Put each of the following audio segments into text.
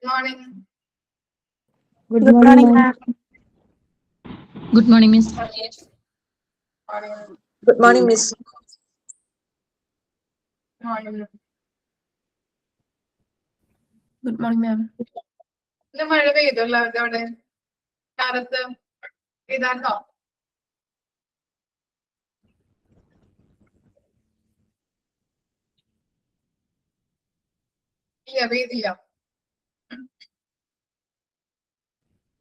Good morning. Good morning, ma'am. Good morning, Miss. Morning. Good morning, Miss. Morning. Good morning, ma'am. ഇന്ന് മഴ പെയ്തല്ലോ അവിടെ കാലത്ത് ഇതാണോ? ഇല്ല, പെയ്തില്ല.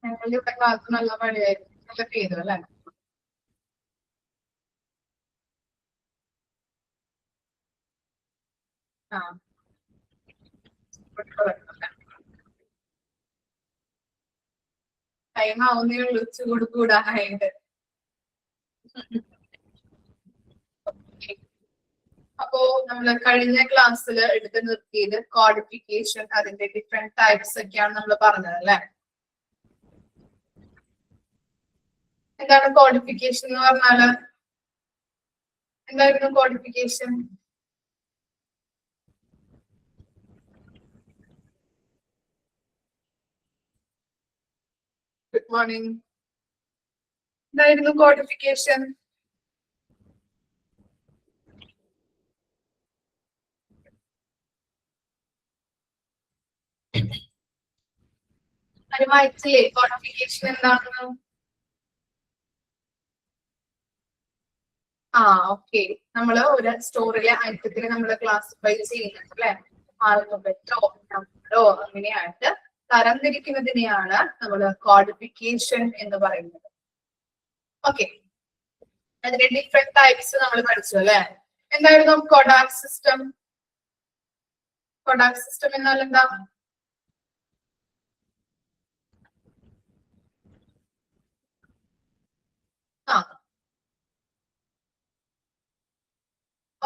ഞങ്ങളുടെ ഇവിടെ കാലത്ത് നല്ല മഴയായിരുന്നു. നല്ല പെയ്തു അല്ലേ? ആ, ടൈം ആവുന്നേ ഉള്ളൂ ചൂട് കൂടാനായിട്ട്. അപ്പോ നമ്മള് കഴിഞ്ഞ ക്ലാസ്സിൽ എടുത്ത് നിർത്തിയത് കോഡിഫിക്കേഷൻ, അതിന്റെ ഡിഫറെന്റ് ടൈപ്സ് ഒക്കെയാണ് നമ്മൾ പറഞ്ഞത് അല്ലെ? എന്താണ് കോഡിഫിക്കേഷൻ എന്ന് പറഞ്ഞാല്? എന്തായിരുന്നു കോഡിഫിക്കേഷൻ? Good morning. എന്തായിരുന്നു കോഡിഫിക്കേഷൻ? അത് വായിച്ചില്ലേ കോഡിഫിക്കേഷൻ എന്താണെന്ന്? ഓക്കെ. നമ്മള് ഒരു സ്റ്റോറിലെ ഐറ്റത്തിനെ നമ്മൾ ക്ലാസിഫൈ ചെയ്യുന്നുണ്ട് അല്ലെ? ആൽഫബറ്റോ നമ്പറോ അങ്ങനെയായിട്ട് തരംതിരിക്കുന്നതിനെയാണ് നമ്മൾ കോഡിഫിക്കേഷൻ എന്ന് പറയുന്നത്. ഓക്കെ, അതിന്റെ ഡിഫറെന്റ് ടൈപ്സ് നമ്മൾ പഠിച്ചു അല്ലെ? എന്തായിരുന്നു കൊഡാക് സിസ്റ്റം? കൊഡാക് സിസ്റ്റം എന്നാൽ എന്താ?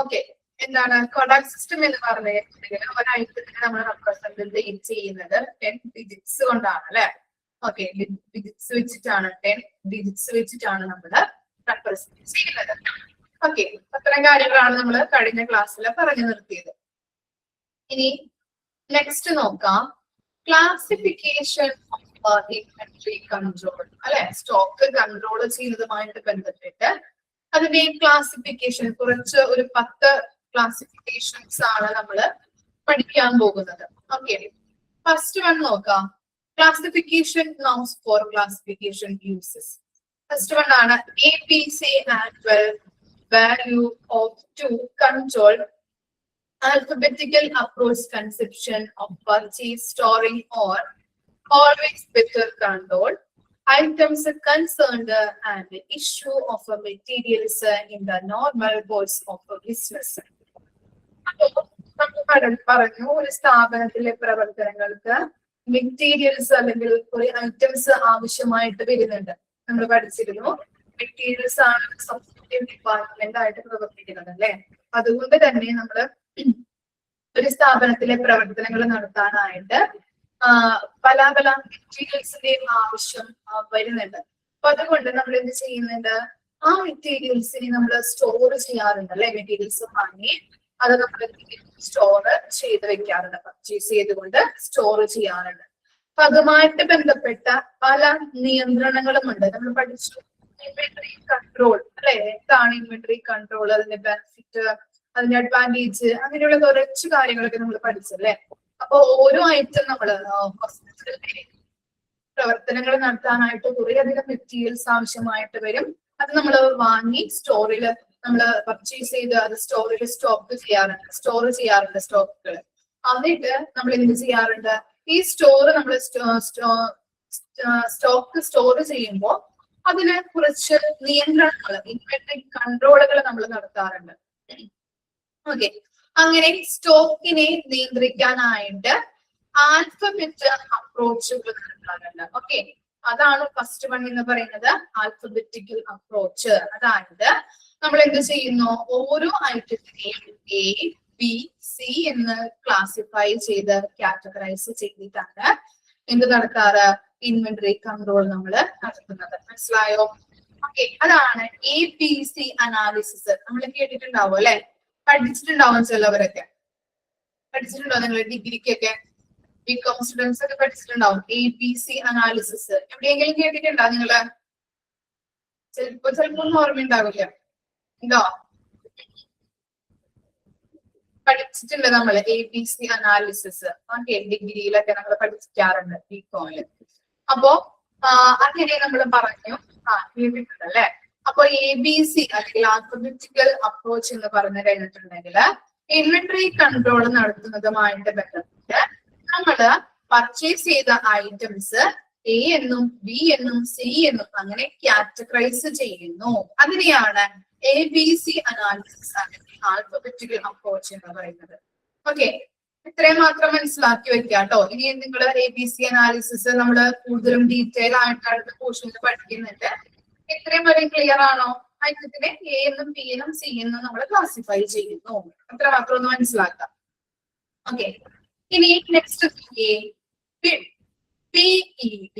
ഓക്കെ, എന്താണ് കൊഡാക് സിസ്റ്റം എന്ന് പറഞ്ഞിട്ടുണ്ടെങ്കിൽ ഒരു ഐറ്റത്തിനെ നമ്മൾ റെപ്രസെന്റ് ചെയ്യുന്നത് 10 ഡിജിറ്റ്സ് കൊണ്ടാണ് അല്ലെ? ഓക്കെ, ഡിജിറ്റ്സ് വെച്ചിട്ടാണ് 10 ഡിജിറ്റ്സ് വെച്ചിട്ടാണ് നമ്മൾ റെപ്രസെന്റ് ചെയ്യുന്നത്. ഓക്കെ, അത്തരം കാര്യങ്ങളാണ് നമ്മൾ കഴിഞ്ഞ ക്ലാസ്സിൽ പറഞ്ഞു നിർത്തിയത്. ഇനി നെക്സ്റ്റ് നോക്കാം, ക്ലാസിഫിക്കേഷൻ ഓഫ് ഇൻവെന്ററി കൺട്രോൾ അല്ലെ? സ്റ്റോക്ക് കൺട്രോൾ ചെയ്യുന്നതുമായിട്ട് ബന്ധപ്പെട്ട് അതിന്റെ ക്ലാസിഫിക്കേഷൻ കുറച്ച് ഒരു 10 ക്ലാസിഫിക്കേഷൻസ് ആണ് നമ്മൾ പഠിക്കാൻ പോകുന്നത്. ഓക്കെ, ഫസ്റ്റ് വൺ നോക്കാം, classification norms for classification uses. First one ആണ് APC annual value of two control alphabetical approach conception of purchase, storing, or always better control items concerned and the issue of materials in the normal course of a business. പറഞ്ഞു ഒരു സ്ഥാപനത്തിലെ പ്രവർത്തനങ്ങൾക്ക് materials അല്ലെങ്കിൽ ഒരു items ആവശ്യമായിട്ട് വരുന്നുണ്ട്. നമ്മൾ പഠിച്ചിരുന്നു മെറ്റീരിയൽസ് ആണ് സബ്സ്റ്റിറ്റ്യൂട്ട് ഡിപ്പാർട്ട്മെന്റ് ആയിട്ട് പ്രവർത്തിക്കുന്നത് അല്ലെ? അതുകൊണ്ട് തന്നെ നമ്മള് ഒരു സ്ഥാപനത്തിലെ പ്രവർത്തനങ്ങൾ നടത്താനായിട്ട് പല പല മെറ്റീരിയൽസിന്റെയും ആവശ്യം വരുന്നുണ്ട്. അപ്പൊ അതുകൊണ്ട് നമ്മൾ എന്ത് ചെയ്യുന്നുണ്ട്, ആ മെറ്റീരിയൽസിനെ നമ്മൾ സ്റ്റോർ ചെയ്യാറുണ്ട് അല്ലെ? മെറ്റീരിയൽസ് വാങ്ങി അത് നമ്മൾ സ്റ്റോർ ചെയ്ത് വെക്കാറുണ്ട്, പർച്ചേസ് ചെയ്തുകൊണ്ട് സ്റ്റോർ ചെയ്യാറുണ്ട്. അപ്പൊ അതുമായിട്ട് ബന്ധപ്പെട്ട പല നിയന്ത്രണങ്ങളും ഉണ്ട്. നമ്മൾ പഠിച്ചു ഇൻവെന്ററി കൺട്രോൾ അല്ലെ? എന്താണ് ഇൻവെന്ററി കൺട്രോൾ, അതിന്റെ ബെനിഫിറ്റ്, അതിന്റെ അഡ്വാൻറ്റേജ്, അങ്ങനെയുള്ള കുറച്ച് കാര്യങ്ങളൊക്കെ നമ്മൾ പഠിച്ചല്ലേ? അപ്പൊ ഓരോ ഐറ്റം നമ്മള് ഹോസ്പിറ്റലിലെ പ്രവർത്തനങ്ങൾ നടത്താനായിട്ട് കുറേയധികം മെറ്റീരിയൽസ് ആവശ്യമായിട്ട് വരും. അത് നമ്മൾ വാങ്ങി സ്റ്റോറിൽ നമ്മൾ പർച്ചേസ് ചെയ്ത് അത് സ്റ്റോറിൽ സ്റ്റോർ ചെയ്യാറുണ്ട് സ്റ്റോക്കുകൾ. എന്നിട്ട് നമ്മൾ എന്ത് ചെയ്യാറുണ്ട്, ഈ സ്റ്റോർ നമ്മൾ സ്റ്റോക്ക് സ്റ്റോർ ചെയ്യുമ്പോൾ അതിന് കുറച്ച് നിയന്ത്രണങ്ങൾ, ഇൻവെന്ററി കൺട്രോളുകൾ നമ്മൾ നടത്താറുണ്ട്. ഓക്കെ, അങ്ങനെ സ്റ്റോക്കിനെ നിയന്ത്രിക്കാനായിട്ട് ആൽഫബറ്റ് അപ്രോച്ചുകൾ നടത്താറുണ്ട്. ഓക്കെ, അതാണ് ഫസ്റ്റ് വൺ എന്ന് പറയുന്നത്, ആൽഫബറ്റിക്കൽ അപ്രോച്ച്. അതായത് നമ്മൾ എന്ത് ചെയ്യുന്നു, ഓരോ ഐറ്റത്തിനെയും A, B, C എന്ന് ക്ലാസിഫൈ ചെയ്ത് കാറ്റഗറൈസ് ചെയ്തിട്ടാണ് എന്ത് നടത്താറ്, ഇൻവെന്ററി കൺട്രോൾ നമ്മൾ നടത്തുന്നത്. മനസ്സിലായോ? ഓക്കെ, അതാണ് APC അനാലിസിസ്. നമ്മൾ കേട്ടിട്ടുണ്ടാവും അല്ലെ? പഠിച്ചിട്ടുണ്ടാവും ചിലവരൊക്കെ. പഠിച്ചിട്ടുണ്ടോ നിങ്ങൾ ഡിഗ്രിക്കൊക്കെ? ബികോം സ്റ്റുഡൻസ് ഒക്കെ പഠിച്ചിട്ടുണ്ടാവും ABC അനാലിസിസ്. എവിടെയെങ്കിലും കേട്ടിട്ടുണ്ടോ നിങ്ങള്? ചിലപ്പോ ഓർമ്മയുണ്ടാവില്ല. ഉണ്ടോ? പഠിച്ചിട്ടുണ്ട് നമ്മള് ABC അനാലിസിസ്. ഓക്കെ, ഡിഗ്രിയിലൊക്കെ നമ്മൾ പഠിക്കാറുണ്ട് ബികോമില്. അപ്പോ അങ്ങനെ നമ്മൾ പറഞ്ഞു കേട്ടിട്ടുണ്ട് അല്ലെ. അപ്പൊ ABC അല്ലെങ്കിൽ ആൽഫബറ്റിക്കൽ അപ്രോച്ച് എന്ന് പറഞ്ഞു കഴിഞ്ഞിട്ടുണ്ടെങ്കിൽ ഇൻവെന്ററി കൺട്രോൾ നടത്തുന്നതുമായിട്ട് ബന്ധപ്പെട്ട് നമ്മള് പർച്ചേസ് ചെയ്ത ഐറ്റംസ് A എന്നും B എന്നും C എന്നും അങ്ങനെ കാറ്റഗറൈസ് ചെയ്യുന്നു. അതിനെയാണ് ABC അനാലിസിസ് അല്ലെങ്കിൽ ആൽഫബറ്റിക്കൽ അപ്രോച്ച് എന്ന് പറയുന്നത്. ഓക്കെ, ഇത്രയും മാത്രം മനസ്സിലാക്കി വെക്കുക കേട്ടോ. ഇനി നിങ്ങൾ ABC അനാലിസിസ് നമ്മൾ കൂടുതലും ഡീറ്റെയിൽ ആയിട്ടാണ് പോർഷനിൽ പഠിക്കുന്നുണ്ട്. ഇത്രയും വരെ ക്ലിയർ ആണോ? ഐറ്റത്തിനെ A എന്നും B എന്നും C എന്നും നമ്മൾ ക്ലാസിഫൈ ചെയ്യുന്നു. അത്ര മാത്രം ഒന്ന് മനസ്സിലാക്കാം. ഓക്കെ, ഇനി നെക്സ്റ്റ് PED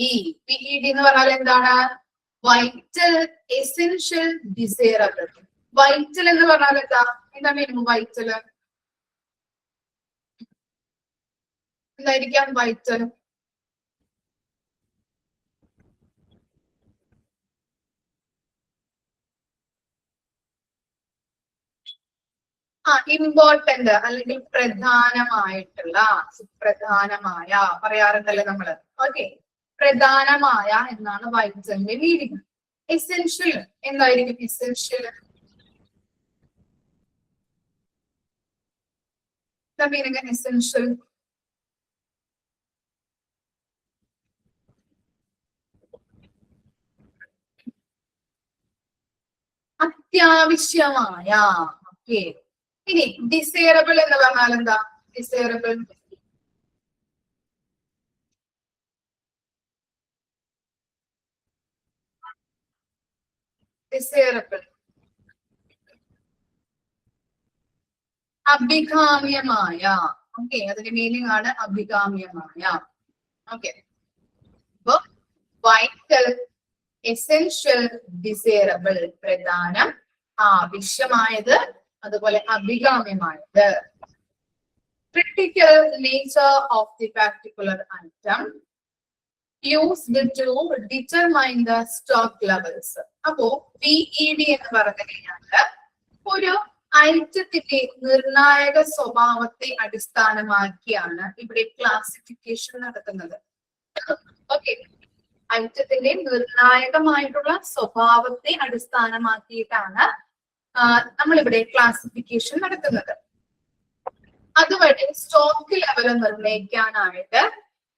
എന്ന് പറഞ്ഞാൽ എന്താണ്? Vital essential desirable. വൈറ്റൽ എന്ന് പറഞ്ഞാൽ എന്താ മീനിങ്? വൈറ്റൽ എന്തായിരിക്കാം? വൈറ്റൽ ഇമ്പോർട്ടന്റ് അല്ലെങ്കിൽ പ്രധാനമായിട്ടുള്ള, സുപ്രധാനമായ പറയാറുണ്ടല്ലേ നമ്മള്. ഓക്കെ, പ്രധാനമായ എന്നാണ് വൈറ്റലിന്റെ മീനിങ്. എസെൻഷ്യൽ എന്തായിരിക്കും? എസെൻഷ്യൽ എന്താ മീനിങ്? എസെൻഷ്യൽ അത്യാവശ്യമായ. ഓക്കെ, ഇനി ഡിസൈറബിൾ എന്ന് പറഞ്ഞാൽ എന്താ? ഡിസൈറബിൾ ഡിസൈറബിൾ അഭികാമ്യമായ. ഓക്കെ, അതിന്റെ മീനിങ് ആണ് അഭികാമ്യമായ. ഓക്കെ, അപ്പൊ വൈറ്റൽ എസെൻഷ്യൽ ഡിസൈറബിൾ പ്രധാനം, ആവശ്യമായത്, അതുപോലെ അഭികാമ്യമായത്. Critical nature of the particular item used to determine the stock levels. അപ്പോ PED എന്ന് പറഞ്ഞു കഴിഞ്ഞാല് ഒരു ഐറ്റത്തിന്റെ നിർണായക സ്വഭാവത്തെ അടിസ്ഥാനമാക്കിയാണ് ഇവിടെ ക്ലാസിഫിക്കേഷൻ നടത്തുന്നത്. ഓക്കെ, ഐറ്റത്തിന്റെ നിർണായകമായിട്ടുള്ള സ്വഭാവത്തെ അടിസ്ഥാനമാക്കിയിട്ടാണ് നമ്മളിവിടെ ക്ലാസിഫിക്കേഷൻ നടത്തുന്നത്. അതുവഴി സ്റ്റോക്ക് ലെവൽ നിർണ്ണയിക്കാനായിട്ട്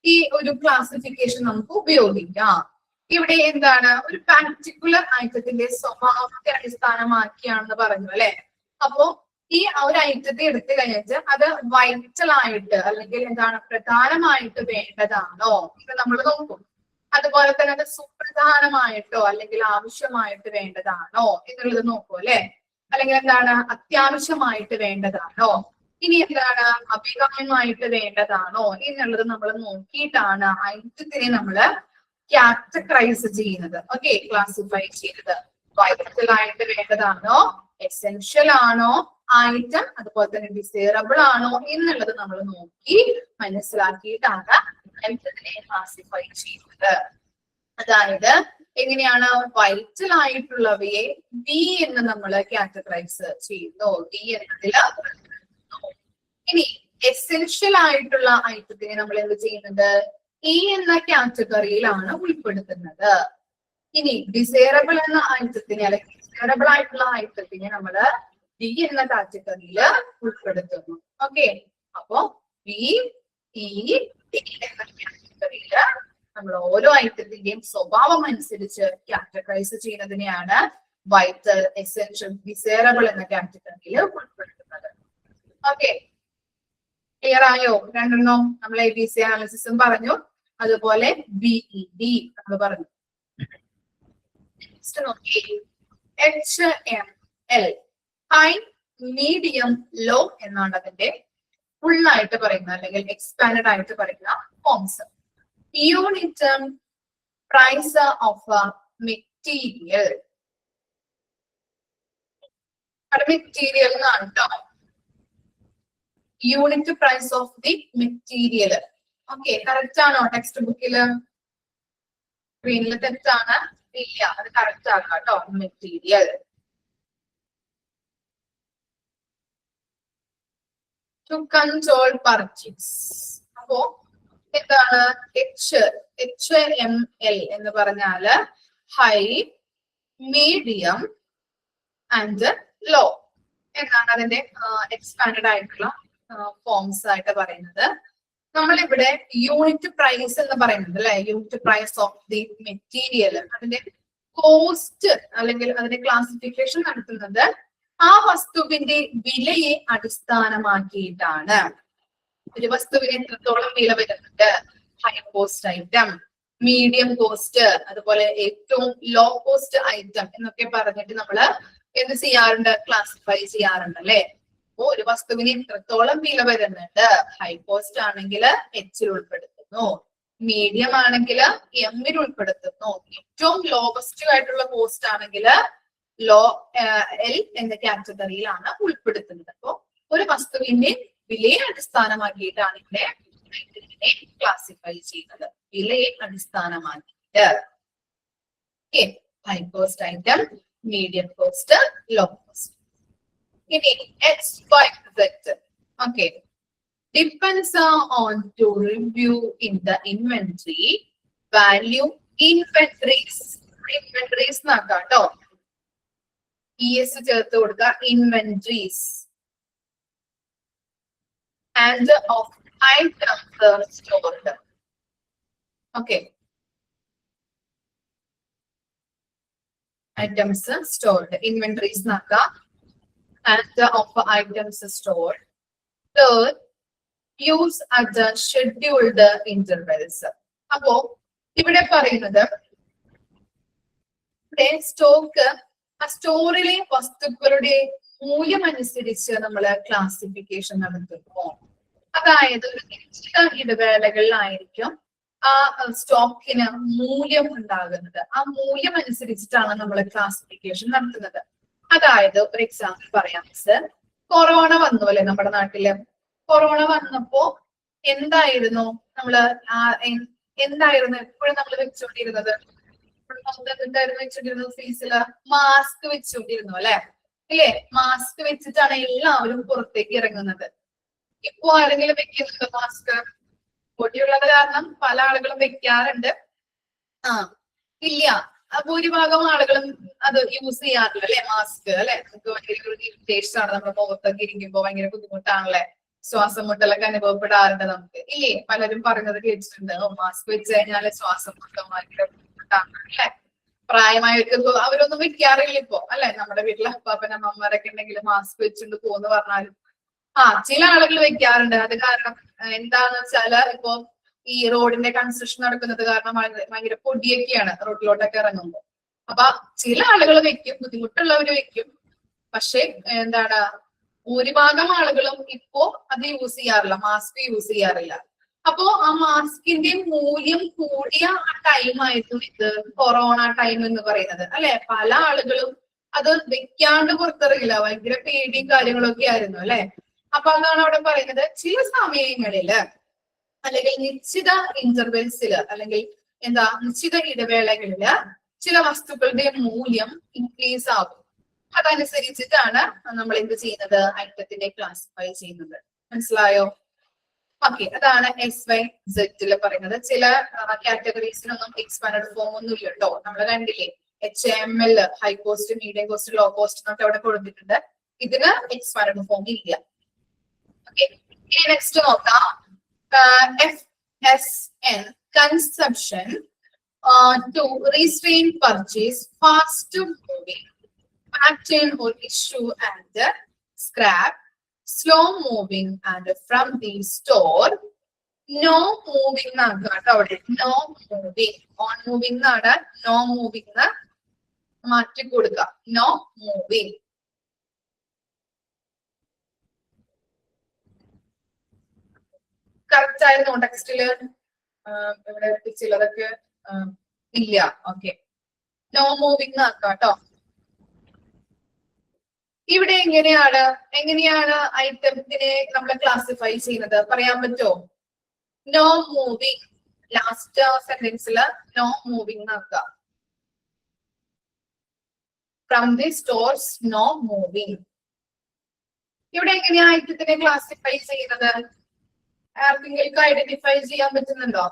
ഈ ഒരു ക്ലാസിഫിക്കേഷൻ നമുക്ക് ഉപയോഗിക്കാം. ഇവിടെ എന്താണ്? ഒരു പാർട്ടിക്കുലർ ഐറ്റത്തിന്റെ സ്വഭാവത്തെ അടിസ്ഥാനമാക്കിയാണെന്ന് പറഞ്ഞു അല്ലെ. അപ്പോ ഈ ഒരു ഐറ്റത്തെ എടുത്തു കഴിഞ്ഞിട്ട് അത് വൈറ്റൽ ആയിട്ട് അല്ലെങ്കിൽ എന്താണ് പ്രധാനമായിട്ട് വേണ്ടതാണോ ഇത് നമ്മൾ നോക്കും. അതുപോലെ തന്നെ അത് സുപ്രധാനമായിട്ടോ അല്ലെങ്കിൽ ആവശ്യമായിട്ട് വേണ്ടതാണോ എന്നുള്ളത് നോക്കൂ അല്ലെ. അല്ലെങ്കിൽ എന്താണ് അത്യാവശ്യമായിട്ട് വേണ്ടതാണോ, ഇനി എന്താണ് അഭികാമ്യമായിട്ട് വേണ്ടതാണോ എന്നുള്ളത് നമ്മൾ നോക്കിയിട്ടാണ് ഐറ്റത്തിനെ നമ്മള് കാറ്റഗറൈസ് ചെയ്യുന്നത്. ഓക്കെ, ക്ലാസിഫൈ ചെയ്യുന്നത്. വൈറ്റൽ ആയിട്ട് വേണ്ടതാണോ, എസെൻഷ്യൽ ആണോ ഐറ്റം, അതുപോലെ തന്നെ ഡിസൈറബിൾ ആണോ എന്നുള്ളത് നമ്മൾ നോക്കി മനസ്സിലാക്കിയിട്ടാണ് ഐറ്റത്തിനെ ക്ലാസിഫൈ ചെയ്യുന്നത്. അതായത് എങ്ങനെയാണ്? വൈറ്റൽ ആയിട്ടുള്ളവയെ ഡി എന്ന് നമ്മൾ കാറ്റഗറൈസ് ചെയ്യുന്നു. ഡി എന്നതില്. ഇനി എസെൻഷ്യൽ ആയിട്ടുള്ള ഐറ്റത്തിനെ നമ്മൾ എന്ത് ചെയ്യുന്നത്? ഇ എന്ന കാറ്റഗറിയിലാണ് ഉൾപ്പെടുത്തുന്നത്. ഇനി ഡിസൈറബിൾ എന്ന ഐറ്റത്തിനെ അല്ലെങ്കിൽ ഡിസൈറബിൾ ആയിട്ടുള്ള ഐറ്റത്തിനെ നമ്മള് ഡി എന്ന കാറ്റഗറിയിൽ ഉൾപ്പെടുത്തുന്നു. ഓക്കെ, അപ്പോ ബി ഇ ഡി എന്ന കാറ്റഗറിയില് നമ്മൾ ഓരോ ഐറ്റത്തിന്റെയും സ്വഭാവം അനുസരിച്ച് കാറ്റഗറൈസ് ചെയ്യുന്നതിനെയാണ് വൈറ്റൽ, എസെൻഷ്യൽ, ഡിസൈറബിൾ എന്ന കാറ്റഗറിയിൽ ഉൾപ്പെടുത്തുന്നത്. ഓക്കെ, ക്ലിയർ ആയോ? രണ്ടെണ്ണം നമ്മൾ ABC അനാലിസിസും പറഞ്ഞു, അതുപോലെ BED നമ്മൾ പറഞ്ഞു. HML ഹൈ, മീഡിയം, ലോ എന്നാണ് അതിന്റെ ഫുൾ ആയിട്ട് പറയുന്നത് അല്ലെങ്കിൽ എക്സ്പാൻഡ് ആയിട്ട് പറയുന്ന forms. Unit price of material. Material എന്നാണ് കേട്ടോ. Unit price of the material. Okay, correct ആണോ? ടെക്സ്റ്റ് ബുക്കില് സ്ക്രീനിൽ തെറ്റാണ്? ഇല്ല, അത് കറക്റ്റ് ആക്കാം കേട്ടോ. Material to control purchase. അപ്പോ എന്താണ് HML എന്ന് പറഞ്ഞാല് ഹൈ, മീഡിയം ആൻഡ് ലോ എന്നാണ് അതിന്റെ എക്സ്പാൻഡഡ് ആയിട്ടുള്ള ഫോംസ് ആയിട്ട് പറയുന്നത്. നമ്മളിവിടെ യൂണിറ്റ് പ്രൈസ് എന്ന് പറയുന്നത് അല്ലെ, unit price of the material, അതിന്റെ കോസ്റ്റ് അല്ലെങ്കിൽ അതിന്റെ ക്ലാസിഫിക്കേഷൻ നടത്തുന്നത് ആ വസ്തുവിന്റെ വിലയെ അടിസ്ഥാനമാക്കിയിട്ടാണ്. ഒരു വസ്തുവിന് എത്രത്തോളം വില വരുന്നുണ്ട്, high cost item, medium cost, അതുപോലെ ഏറ്റവും ലോ കോസ്റ്റ് ഐറ്റം എന്നൊക്കെ പറഞ്ഞിട്ട് നമ്മള് എന്ത് ചെയ്യാറുണ്ട്, ക്ലാസിഫൈ ചെയ്യാറുണ്ട് അല്ലെ. അപ്പോ ഒരു വസ്തുവിന് എത്രത്തോളം വില വരുന്നുണ്ട്, ഹൈ കോസ്റ്റ് ആണെങ്കിൽ H ഉൾപ്പെടുത്തുന്നു, മീഡിയം ആണെങ്കിൽ M ഉൾപ്പെടുത്തുന്നു, ഏറ്റവും ലോവസ്റ്റ് ആയിട്ടുള്ള കോസ്റ്റ് ആണെങ്കിൽ ലോ L എന്ന കാറ്റഗറിയിലാണ് ഉൾപ്പെടുത്തുന്നത്. അപ്പോ ഒരു വസ്തുവിന്റെ വിലയെ അടിസ്ഥാനമാക്കിയിട്ടാണ് ഇവിടെ ക്ലാസിഫൈ ചെയ്യുന്നത്, വിലയെ അടിസ്ഥാനമാക്കിയിട്ട്. High cost item, medium cost, low cost. ഇനി XYZ. Okay, depends on to review in the inventory value inventories. Inventories നാക്കാട്ടോ, ES ചേർത്ത് കൊടുക്കുക, inventories and of items stored. Okay, items stored, inventories നാക്ക, and of items stored. Third, use at the scheduled intervals. അപ്പോ ഇവിടെ പറയുന്നത് stock, ആ സ്റ്റോറിലെ വസ്തുക്കളുടെ മൂല്യം അനുസരിച്ച് നമ്മൾ ക്ലാസിഫിക്കേഷൻ നടത്തുന്നു. അതായത് ഒരു നിശ്ചിത ഇടവേളകളിലായിരിക്കും ആ സ്റ്റോക്കിന് മൂല്യം ഉണ്ടാകുന്നത്. ആ മൂല്യം അനുസരിച്ചിട്ടാണ് നമ്മൾ ക്ലാസിഫിക്കേഷൻ നടത്തുന്നത്. അതായത് ഒരു എക്സാമ്പിൾ പറയാം സർ, കൊറോണ വന്നു അല്ലെ നമ്മുടെ നാട്ടില്. കൊറോണ വന്നപ്പോ എന്തായിരുന്നു നമ്മള് എന്തായിരുന്നു എപ്പോഴും നമ്മൾ വെച്ചുകൊണ്ടിരുന്നത്, എന്തായിരുന്നു വെച്ചോണ്ടിരുന്നത്, ഫേസില് മാസ്ക് വെച്ചോണ്ടിരുന്നു അല്ലെ. ഇല്ലേ, മാസ്ക് വെച്ചിട്ടാണ് എല്ലാവരും പുറത്തേക്ക് ഇറങ്ങുന്നത്. ഇപ്പൊ ആരെങ്കിലും വെക്കുന്നുണ്ടോ മാസ്ക്? പൊടിയുള്ളത് കാരണം പല ആളുകളും വെക്കാറുണ്ട്. ഇല്ല, ഭൂരിഭാഗം ആളുകളും അത് യൂസ് ചെയ്യാറില്ല അല്ലെ, മാസ്ക് അല്ലെ. നമുക്ക് ഭയങ്കര ഒരു ഇറിറ്റേഷൻ ആണ്, നമ്മുടെ മുഖത്തൊക്കെ ഇരിക്കുമ്പോ ഭയങ്കര ബുദ്ധിമുട്ടാണല്ലേ, ശ്വാസം മുട്ടലൊക്കെ അനുഭവപ്പെടാറുണ്ട് നമുക്ക്. ഇല്ലേ, പലരും പറഞ്ഞത് കേട്ടിട്ടുണ്ട്, മാസ്ക് വെച്ച് കഴിഞ്ഞാല് ശ്വാസം മുട്ടം ഭയങ്കര ബുദ്ധിമുട്ടാണ് അല്ലെ. പ്രായമായവർക്ക് അവരൊന്നും വെക്കാറില്ല ഇപ്പൊ അല്ലെ. നമ്മുടെ വീട്ടിലെ അപ്പാപ്പൻ അമ്മമാരൊക്കെ ഉണ്ടെങ്കിൽ മാസ്ക് വെച്ചുകൊണ്ട് പോന്ന് പറഞ്ഞാലും ചില ആളുകൾ വെക്കാറുണ്ട്. അത് കാരണം എന്താന്ന് വെച്ചാല് ഇപ്പൊ ഈ റോഡിന്റെ കൺസ്ട്രക്ഷൻ നടക്കുന്നത് കാരണം ഭയങ്കര പൊടിയൊക്കെയാണ് റോഡിലോട്ടൊക്കെ ഇറങ്ങുമ്പോൾ. അപ്പൊ ചില ആളുകൾ വെക്കും, ബുദ്ധിമുട്ടുള്ളവര് വെക്കും. പക്ഷെ എന്താണ്, ഭൂരിഭാഗം ആളുകളും ഇപ്പോ അത് യൂസ് ചെയ്യാറില്ല, മാസ്ക് യൂസ് ചെയ്യാറില്ല. അപ്പോ ആ മാസ്കിന്റെ മൂല്യം കൂടിയ ആ ടൈം ആയിരുന്നു ഇത് കൊറോണ ടൈം എന്ന് പറയുന്നത് അല്ലെ. പല ആളുകളും അത് വെക്കാണ്ട് പുറത്തിറങ്ങില്ല, ഭയങ്കര പേടിയും കാര്യങ്ങളൊക്കെ ആയിരുന്നു അല്ലെ. അപ്പൊ അതാണ് അവിടെ പറയുന്നത്, ചില സമയങ്ങളില് അല്ലെങ്കിൽ നിശ്ചിത ഇന്റർവെൽസില് അല്ലെങ്കിൽ നിശ്ചിത ഇടവേളകളില് ചില വസ്തുക്കളുടെ മൂല്യം ഇൻക്രീസ് ആകും. അതനുസരിച്ചിട്ടാണ് നമ്മൾ എന്ത് ചെയ്യുന്നത്, ഐറ്റത്തിനെ ക്ലാസിഫൈ ചെയ്യുന്നത്. മനസ്സിലായോ? ഓക്കെ, അതാണ് XYZ പറയുന്നത്. ചില കാറ്റഗറീസിനൊന്നും എക്സ്പാൻഡഡ് ഫോം ഒന്നും ഇല്ല കേട്ടോ. നമ്മൾ കണ്ടില്ലേ, HML high cost, medium cost, low cost എന്നൊക്കെ അവിടെ കൊടുത്തിട്ടുണ്ട്. ഇതിന് എക്സ്പാൻഡഡ് ഫോം ഇല്ല. ഓക്കെ, നെക്സ്റ്റ് നോക്കാം. FSN consumption to restrain purchase, fast moving, pattern or issue and scrap, slow moving and from the store, no moving എന്നാണ് കേട്ടോ അവിടെ. no moving, on moving എന്നാണ്, no moving എന്ന് മാറ്റി കൊടുക്കുക. no moving. കറക്റ്റ് ആയിരുന്നു ടെക്സ്റ്റില്, ഇവിടെ ചിലതൊക്കെ ഇല്ല. ഓക്കെ, നോ മൂവിങ് ആക്കാം കേട്ടോ. ഇവിടെ എങ്ങനെയാണ് ഐറ്റത്തിനെ നമ്മൾ ക്ലാസിഫൈ ചെയ്യുന്നത് പറയാൻ പറ്റുമോ? No moving. Last സെന്റൻസിൽ no moving നോക്കുക. From the stores no moving. ഇവിടെ എങ്ങനെയാ ഐറ്റത്തിനെ ക്ലാസിഫൈ ചെയ്യുന്നത്? ആർക്കെങ്കിലും ഐഡന്റിഫൈ ചെയ്യാൻ പറ്റുന്നുണ്ടോ?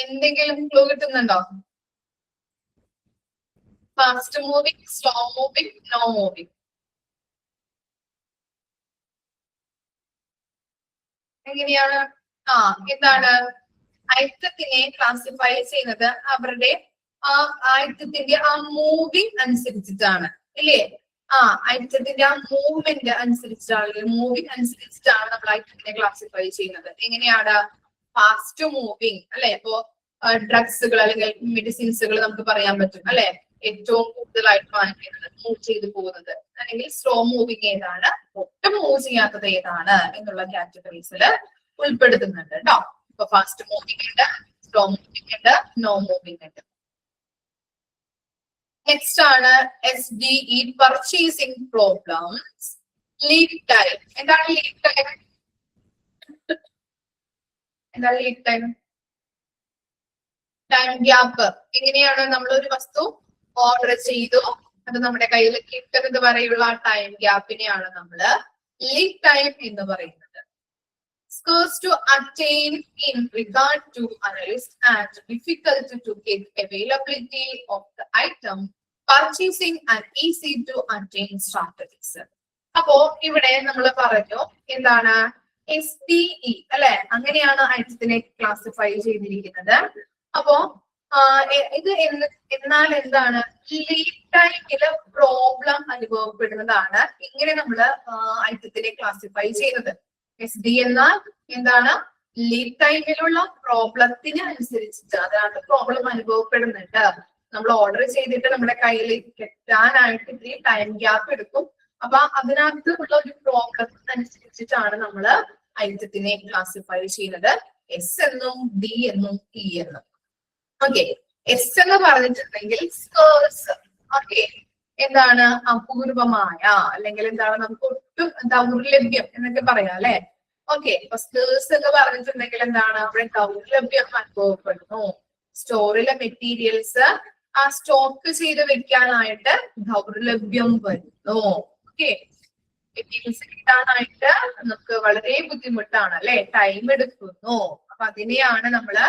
എന്തെങ്കിലും ക്ലൂ കിട്ടുന്നുണ്ടോ? Fast moving, slow moving, no moving. എങ്ങനെയാണ്? എന്താണ് ഐറ്റത്തിനെ ക്ലാസിഫൈ ചെയ്യുന്നത്? അവരുടെ ആ ഐറ്റത്തിന്റെ ആ മൂവിങ് അനുസരിച്ചിട്ടാണ്, ഇല്ലേ? ഐറ്റത്തിന്റെ ആ മൂവ്മെന്റ് അനുസരിച്ചിട്ടാണ്, മൂവിങ് അനുസരിച്ചിട്ടാണ് നമ്മൾ ഐറ്റത്തിനെ ക്ലാസിഫൈ ചെയ്യുന്നത്. എങ്ങനെയാണ്? ഫാസ്റ്റ് മൂവിങ് അല്ലെ? ഇപ്പോ ഡ്രഗ്സുകൾ അല്ലെങ്കിൽ മെഡിസിൻസുകൾ നമുക്ക് പറയാൻ പറ്റും അല്ലെ? ഏറ്റവും കൂടുതലായിട്ട് വാങ്ങിക്കുന്നത്, മൂവ് ചെയ്ത് പോകുന്നത്. അല്ലെങ്കിൽ സ്ലോ മൂവിങ് ഏതാണ്, ഒട്ടും മൂവ് ചെയ്യാത്തത് ഏതാണ് എന്നുള്ള കാറ്റഗറീസിൽ ഉൾപ്പെടുത്തുന്നുണ്ട് കേട്ടോ. ഇപ്പൊ ഫാസ്റ്റ് മൂവിങ് ഉണ്ട്, സ്ലോ മൂവിങ് ഉണ്ട്, നോ മൂവിങ് ഉണ്ട്. നെക്സ്റ്റ് ആണ് SDE, purchasing problems. Lead time. എന്താണ് ലീഡ് ടൈം? എന്താണ് ലീഡ് ടൈം? Time gap. എങ്ങനെയാണ് നമ്മൾ ഒരു വസ്തു ഓർഡർ ചെയ്തു, അത് നമ്മുടെ കയ്യിൽ കിട്ടുന്നത് വരെയുള്ള ആ ടൈം ഗ്യാപ്പിനെയാണ് നമ്മൾ ലീഡ് ടൈം എന്ന് പറയുന്നത്. Scarce to attain in regard to analyst and difficult to get availability of the item, purchasing and easy to attain strategies. അപ്പോ ഇവിടെ നമ്മൾ പറഞ്ഞു എന്താണ്? SDE അല്ലെ? അങ്ങനെയാണ് ഐറ്റത്തിനെ ക്ലാസിഫൈ ചെയ്തിരിക്കുന്നത്. അപ്പോ ഇത് എന്നാൽ എന്താണ്? ലീഡ് ടൈമില് പ്രോബ്ലം അനുഭവപ്പെടുന്നതാണ് ഇങ്ങനെ നമ്മൾ ഐറ്റത്തിനെ ക്ലാസിഫൈ ചെയ്യുന്നത്. SD എന്നാൽ എന്താണ്? ലീഡ് ടൈമിലുള്ള പ്രോബ്ലത്തിന് അനുസരിച്ചിട്ട്, അതാണ് പ്രോബ്ലം അനുഭവപ്പെടുന്നുണ്ട്, നമ്മൾ ഓർഡർ ചെയ്തിട്ട് നമ്മുടെ കയ്യിൽ കിട്ടാനായിട്ട് ഇത്തിരി ടൈം ഗ്യാപ്പ് എടുക്കും. അപ്പൊ അതിനകത്ത് ഉള്ള ഒരു പ്രോബ്ലത്തിന് അനുസരിച്ചിട്ടാണ് നമ്മൾ ഐറ്റത്തിനെ ക്ലാസിഫൈ ചെയ്യുന്നത്. S എന്നും D എന്നും E എന്നും. ഓക്കെ, S എന്ന് പറഞ്ഞിട്ടുണ്ടെങ്കിൽ സ്കേഴ്സ്. ഓക്കെ, എന്താണ്? അപൂർവമായ, അല്ലെങ്കിൽ എന്താണ് നമുക്ക് ഒട്ടും ദൗർലഭ്യം എന്നൊക്കെ പറയാം അല്ലെ? ഓക്കെ, അപ്പൊ സ്കേഴ്സ് എന്ന് പറഞ്ഞിട്ടുണ്ടെങ്കിൽ എന്താണ്? അവിടെ ദൗർലഭ്യം അനുഭവപ്പെടുന്നു. സ്റ്റോറിലെ മെറ്റീരിയൽസ് ആ സ്റ്റോക്ക് ചെയ്ത് വെക്കാനായിട്ട് ദൗർലഭ്യം വരുന്നു. ഓക്കെ, മെറ്റീരിയൽസ് കിട്ടാനായിട്ട് നമുക്ക് വളരെ ബുദ്ധിമുട്ടാണ് അല്ലെ? ടൈം എടുക്കുന്നു. അപ്പൊ അതിനെയാണ് നമ്മള്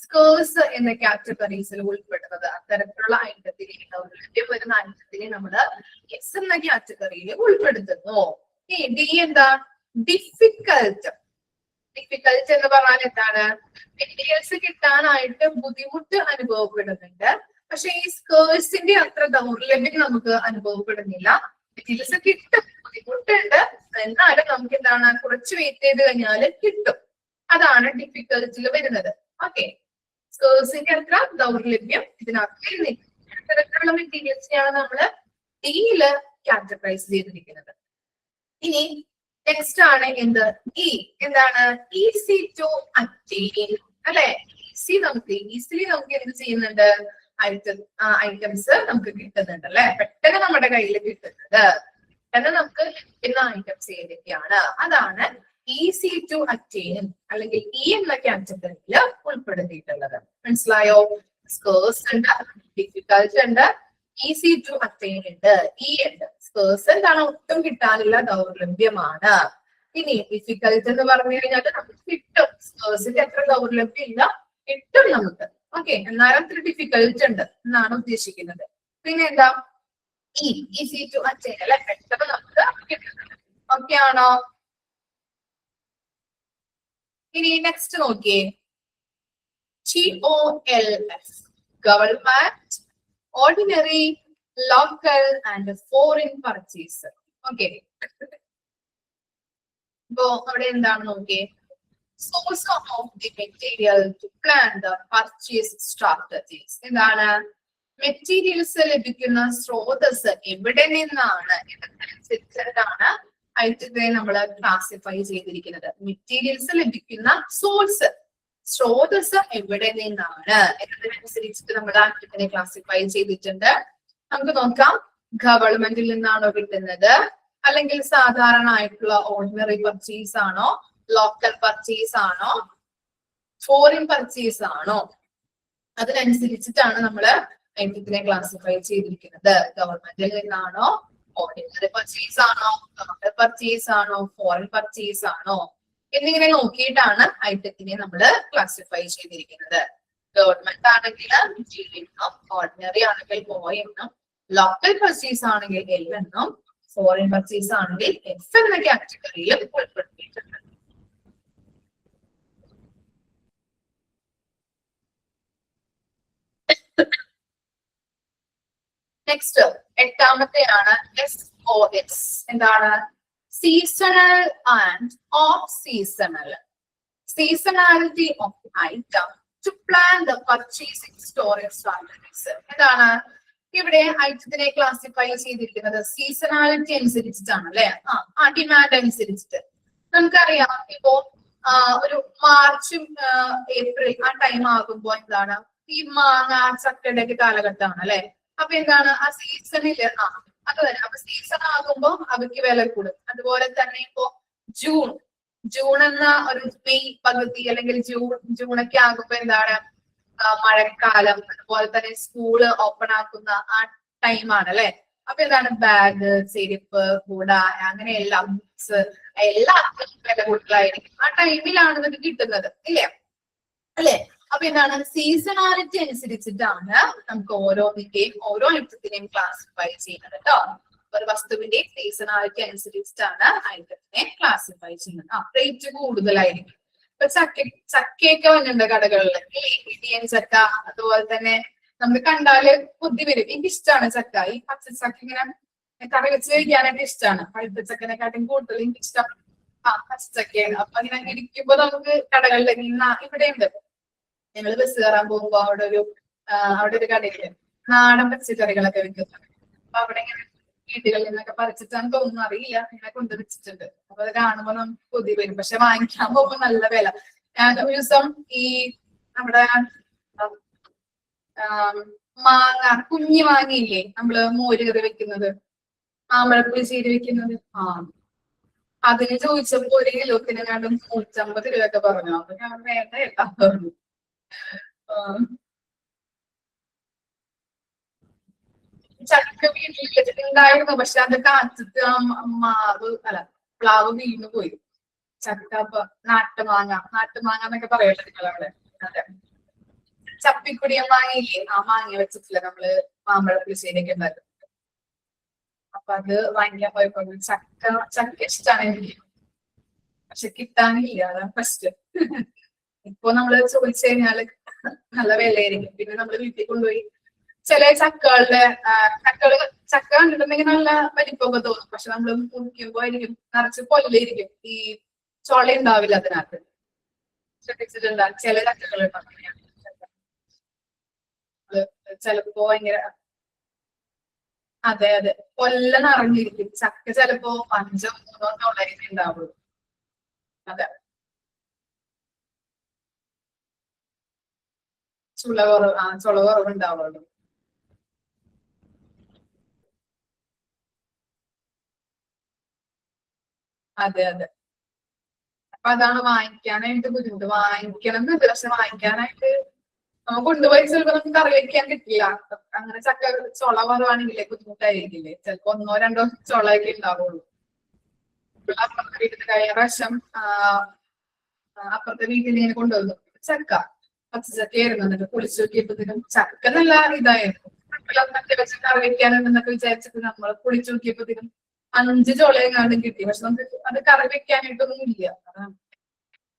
സ്കേഴ്സ് എന്ന കാറ്റഗറീസിൽ ഉൾപ്പെടുന്നത്. അത്തരത്തിലുള്ള ഐറ്റത്തിനെ, ദൗർലഭ്യം വരുന്ന ഐറ്റത്തിനെ നമ്മള് S എന്ന കാറ്റഗറിയിൽ ഉൾപ്പെടുത്തുന്നു. D എന്താ? ഡിഫിക്കൽട്ട്. ഡിഫിക്കൽട്ട് എന്ന് പറഞ്ഞാൽ എന്താണ്? മെറ്റീരിയൽസ് കിട്ടാനായിട്ട് ബുദ്ധിമുട്ട് അനുഭവപ്പെടുന്നുണ്ട്. പക്ഷെ ഈ സ്കേഴ്സിന്റെ അത്ര ദൗർലഭ്യം നമുക്ക് അനുഭവപ്പെടുന്നില്ല. മെറ്റീരിയൽസ് കിട്ടും, ബുദ്ധിമുട്ടുണ്ട്, എന്നാലും നമുക്ക് എന്താണ്? കുറച്ച് വെയിറ്റ് ചെയ്ത് കഴിഞ്ഞാൽ കിട്ടും. അതാണ് ഡിഫിക്കൽട്ടിൽ വരുന്നത്. ഓക്കെ, സ്കേഴ്സിന്റെ അത്ര ദൗർലഭ്യം ഇതിനകത്ത് വരുന്നില്ല. അത്തരത്തിലുള്ള മെറ്റീരിയൽസിനെയാണ് നമ്മൾ Dയില് കാറ്റഗറൈസ് ചെയ്തിരിക്കുന്നത്. ഇനി നെക്സ്റ്റ് ആണ് എന്ത്? E. എന്താണ്? ഈസി ടു അറ്റെയിൻ അല്ലെ? ഈസിലി നമുക്ക് എന്ത് ചെയ്യുന്നുണ്ട്? ഐറ്റംസ് നമുക്ക് കിട്ടുന്നുണ്ട് അല്ലെ? പെട്ടെന്ന് നമ്മുടെ കയ്യിൽ കിട്ടുന്നത്, പെട്ടെന്ന് നമുക്ക് കിട്ടുന്ന ഐറ്റംസ് ഏതൊക്കെയാണ്? അതാണ് ഈസി ടു അറ്റെയിൻ അല്ലെങ്കിൽ E എന്ന കാറ്റഗറിയിൽ ഉൾപ്പെടുത്തിയിട്ടുള്ളത്. മനസ്സിലായോ? സ്കേഴ്സ് ഉണ്ട്, ഡിഫിക്കൽട്ട് ഉണ്ട്, ഈസി ടു അറ്റെയിൻ ഉണ്ട്, E ഉണ്ട്. സ്കേഴ്സ് എന്താണ്? ഒട്ടും കിട്ടാനുള്ള ദൗർലഭ്യമാണ്. ഇനി ഡിഫിക്കൽട്ട് എന്ന് പറഞ്ഞു കഴിഞ്ഞാൽ നമുക്ക് കിട്ടും. സ്കേഴ്സിന്റെ അത്ര ദൗർലഭ്യം ഇല്ല, കിട്ടും നമുക്ക്. ഓക്കെ, എന്നാലും അത്ര ഡിഫിക്കൽട്ട് ഉണ്ട് എന്നാണ് ഉദ്ദേശിക്കുന്നത്. പിന്നെ എന്താ? ഈസി ടു അറ്റെയിൻ അല്ലെ? പെട്ടെന്ന് നമുക്ക് കിട്ടുന്നത്. ഓക്കെ ആണോ? ഇനി നെക്സ്റ്റ് നോക്കിയേ. GOLF, government, ordinary, local and foreign purchase. Okay, ഇപ്പോ അവിടെ എന്താണ് നോക്കിയേ? Source of the material to plan the purchase strategies. എന്താണ്? മെറ്റീരിയൽസ് ലഭിക്കുന്ന സ്രോതസ് എവിടെ നിന്നാണ് എന്നതനുസരിച്ചിട്ടാണ് ഐറ്റത്തെ നമ്മൾ ക്ലാസിഫൈ ചെയ്തിരിക്കുന്നത്. മെറ്റീരിയൽസ് ലഭിക്കുന്ന സോഴ്സ്, സ്രോതസ് എവിടെ നിന്നാണ് എന്നതിനനുസരിച്ചിട്ട് നമ്മൾ ഐറ്റത്തിനെ ക്ലാസിഫൈ ചെയ്തിട്ടുണ്ട്. നമുക്ക് നോക്കാം, ഗവൺമെന്റിൽ നിന്നാണോ കിട്ടുന്നത്, അല്ലെങ്കിൽ സാധാരണ ആയിട്ടുള്ള ഓർഡിനറി പർച്ചേസ് ആണോ, ലോക്കൽ പർച്ചേസ് ആണോ, ഫോറിൻ പർച്ചേസ് ആണോ, അതിനനുസരിച്ചിട്ടാണ് നമ്മൾ ഐറ്റത്തിനെ ക്ലാസിഫൈ ചെയ്തിരിക്കുന്നത്. ഗവൺമെന്റിൽ നിന്നാണോ, ഓർഡിനറി പർച്ചേസ് ആണോ, ലോക്കൽ പർച്ചേസ് ആണോ, ഫോറിൻ പർച്ചേസ് ആണോ എന്നിങ്ങനെ നോക്കിയിട്ടാണ് ഐറ്റത്തിനെ നമ്മൾ ക്ലാസിഫൈ ചെയ്തിരിക്കുന്നത്. ഗവൺമെന്റ് ആണെങ്കിൽ G എന്നും, ഓർഡിനറി ആണെങ്കിൽ O എന്നും, ലോക്കൽ പർച്ചേസ് ആണെങ്കിൽ L എന്നും, ഫോറിൻ പർച്ചേസ് ആണെങ്കിൽ F എന്ന കാറ്റഗറിയിലും ഉൾപ്പെടുത്തിയിട്ടുണ്ട്. നെക്സ്റ്റ് എട്ടാമത്തെയാണ് SOS. എന്താണ്? Seasonal and off seasonal. Seasonality of item to plan the purchasing storage strategies. എന്താണ് ഇവിടെ ഐറ്റത്തിനെ ക്ലാസിഫൈ ചെയ്തിരിക്കുന്നത്? സീസണാലിറ്റി അനുസരിച്ചിട്ടാണ് അല്ലെ? ഡിമാൻഡ് അനുസരിച്ചിട്ട്. നമുക്കറിയാം, ഇപ്പോ ഒരു മാർച്ച് ഏപ്രിൽ ആ ടൈം ആകുമ്പോ എന്താണ്, ഈ മാങ്ങ ചക്കയുടെ ഒക്കെ കാലഘട്ടമാണ് അല്ലെ? അപ്പൊ എന്താണ്, ആ സീസണില് അത് തന്നെ. അപ്പൊ സീസൺ ആകുമ്പോ അവയ്ക്ക് വില കൂടും. അതുപോലെ തന്നെ ഇപ്പോ ജൂൺ എന്ന ഒരു മെയ് പകുതി അല്ലെങ്കിൽ ജൂണൊക്കെ ആകുമ്പോ എന്താണ്, മഴക്കാലം. അതുപോലെ തന്നെ സ്കൂള് ഓപ്പൺ ആക്കുന്ന ആ ടൈമാണ് അല്ലെ? അപ്പൊ എന്താണ്, ബാഗ്, ചെരുപ്പ്, കുട, അങ്ങനെ എല്ലാം, ബുക്സ് എല്ലാം വില കൂടുതലായിരിക്കും. ആ ടൈമിലാണ് ഇത് കിട്ടുന്നത് ഇല്ലേ? അല്ലെ? അപ്പൊ എന്താണ്, സീസണാലിറ്റി അനുസരിച്ചിട്ടാണ് നമുക്ക് ഓരോന്നിന്റെയും ഓരോ ഐറ്റത്തിനെയും ക്ലാസിഫൈ ചെയ്യുന്നത് കേട്ടോ. ഒരു വസ്തുവിന്റെയും സീസണാലിറ്റി അനുസരിച്ചിട്ടാണ് ഐറ്റത്തിനെ ക്ലാസിഫൈ ചെയ്യുന്നത്. റേറ്റ് കൂടുതലായിരിക്കും. ഇപ്പൊ ചക്കയൊക്കെ വന്നിട്ടുണ്ട് കടകളിൽ, ഇടിയൻ ചക്ക. അതുപോലെ തന്നെ നമുക്ക് കണ്ടാല് ബുദ്ധി വരും. എനിക്ക് ഇഷ്ടമാണ് ചക്ക. ഈ പച്ചച്ചക്ക ഇങ്ങനെ കറി വെച്ച് കഴിക്കാനായിട്ട് ഇഷ്ടമാണ്. പഴുത്ത ചക്കനെക്കാട്ടും കൂടുതൽ എനിക്ക് ഇഷ്ടം പച്ചച്ചക്കയാണ്. അപ്പൊ ഇങ്ങനെ ഇരിക്കുമ്പോ നമുക്ക് കടകളിൽ ഇവിടെ ഉണ്ട്. ഞങ്ങൾ ബസ് കയറാൻ പോകുമ്പോ അവിടെ ഒരു കടയില് നാടൻ പച്ചക്കറികളൊക്കെ വിൽക്കുന്നുണ്ട്. അപ്പൊ അവിടെ ഇങ്ങനെ വീടുകളിൽ നിന്നൊക്കെ പറിച്ചിട്ടാണ് തോന്നുന്നു, അറിയില്ല, ഇങ്ങനെ കൊണ്ടുവച്ചിട്ടുണ്ട്. അപ്പൊ അത് കാണുമ്പോ നമുക്ക് കൊതി വരും. പക്ഷെ വാങ്ങിക്കാൻ പോകുമ്പോ നല്ല വില. ഒരു ദിവസം ഈ നമ്മുടെ മാങ്ങ, കുഞ്ഞി മാങ്ങയില്ലേ നമ്മള് മോര് കറി വെക്കുന്നത്, മാമ്പഴപ്പുളിശ്ശേരി വെക്കുന്നത്, അതിന് ചോദിച്ചപ്പോ 1 കിലോത്തിനെങ്ങാണ്ടും 150 രൂപയൊക്കെ പറഞ്ഞു. അപ്പൊ ഞാൻ വേണ്ട എല്ലാം പറഞ്ഞു. ചക്ക വീട്ടിലുണ്ടായിരുന്നു, പക്ഷെ അത് കാറ്റത്ത് പ്ലാവ് വീണു പോയി. ചക്ക നാട്ടുമാങ്ങ എന്നൊക്കെ പറയട്ടെ നിങ്ങളവിടെ. അതെ, ചപ്പിക്കുടിയ മാങ്ങയില്ലേ, ആ മാങ്ങ വെച്ചിട്ടില്ല നമ്മള് മാമ്പഴപ്പുളിശ്ശേരിയൊക്കെ ഉണ്ടാക്കുന്നത്. അപ്പൊ അത് വാങ്ങിക്കാൻ പോയപ്പോ ചക്ക ഇഷ്ടമാണ് എനിക്ക്, പക്ഷെ കിട്ടാനില്ല. അതാണ് ഫസ്റ്റ്. ഇപ്പൊ നമ്മള് ചോദിച്ചു കഴിഞ്ഞാല് നല്ല വിലയായിരിക്കും. പിന്നെ നമ്മള് വീട്ടിൽ കൊണ്ടുപോയി ചില ചക്ക കണ്ടിട്ടുണ്ടെങ്കിൽ നല്ല വലിപ്പമൊക്കെ തോന്നും. പക്ഷെ നമ്മൾ മുറിക്കുമ്പോ ആയിരിക്കും നിറച്ച് പൊല്ലായിരിക്കും, ഈ ചൊള ഉണ്ടാവില്ല അതിനകത്ത്. ശ്രദ്ധിച്ചിട്ടുണ്ടാകും ചില ചക്കകൾ ഉണ്ടാവും. ചിലപ്പോ ഭയങ്കര അതെ കൊല്ല നിറഞ്ഞിരിക്കും. ചക്ക ചിലപ്പോ 5 3 തൊള്ളായിരിക്കും ഉണ്ടാവുള്ളൂ. അതെ, ചുള കുറവുണ്ടാവുള്ളൂ. അതെ അപ്പൊ അതാണ് വാങ്ങിക്കാനായിട്ട് ബുദ്ധിമുട്ട്. വാങ്ങിക്കണം എന്നുണ്ട്, പക്ഷെ വാങ്ങിക്കാനായിട്ട് നമുക്ക് കൊണ്ടുപോയി ചിലപ്പോ നമുക്ക് കറി വെക്കാൻ കിട്ടില്ല. അങ്ങനെ ചക്ക ചുള കുറവാണെങ്കിലേ ബുദ്ധിമുട്ടായിരിക്കില്ലേ? ചിലപ്പോ 1 2 ചുളയൊക്കെ ഉണ്ടാവുള്ളൂ. അപ്പുറത്തെ വീട്ടിൽ കഴിഞ്ഞ പ്രാവശ്യം അപ്പുറത്തെ വീട്ടിൽ ഇങ്ങനെ കൊണ്ടുവന്നു ചക്ക, പച്ചച്ചക്കയായിരുന്നു. എന്നിട്ട് പൊളിച്ചു നോക്കിയപ്പോഴത്തേക്കും ചക്ക നല്ല ഇതായിരുന്നു. വെച്ച് കറി വെക്കാനുണ്ടെന്നൊക്കെ വിചാരിച്ചിട്ട് നമ്മൾ പൊളിച്ചു നോക്കിയപ്പോഴത്തേക്കും 5 ചുളയെങ്ങാണ്ടും കിട്ടി. പക്ഷെ നമുക്ക് അത് കറി വെക്കാനായിട്ടൊന്നും ഇല്ല.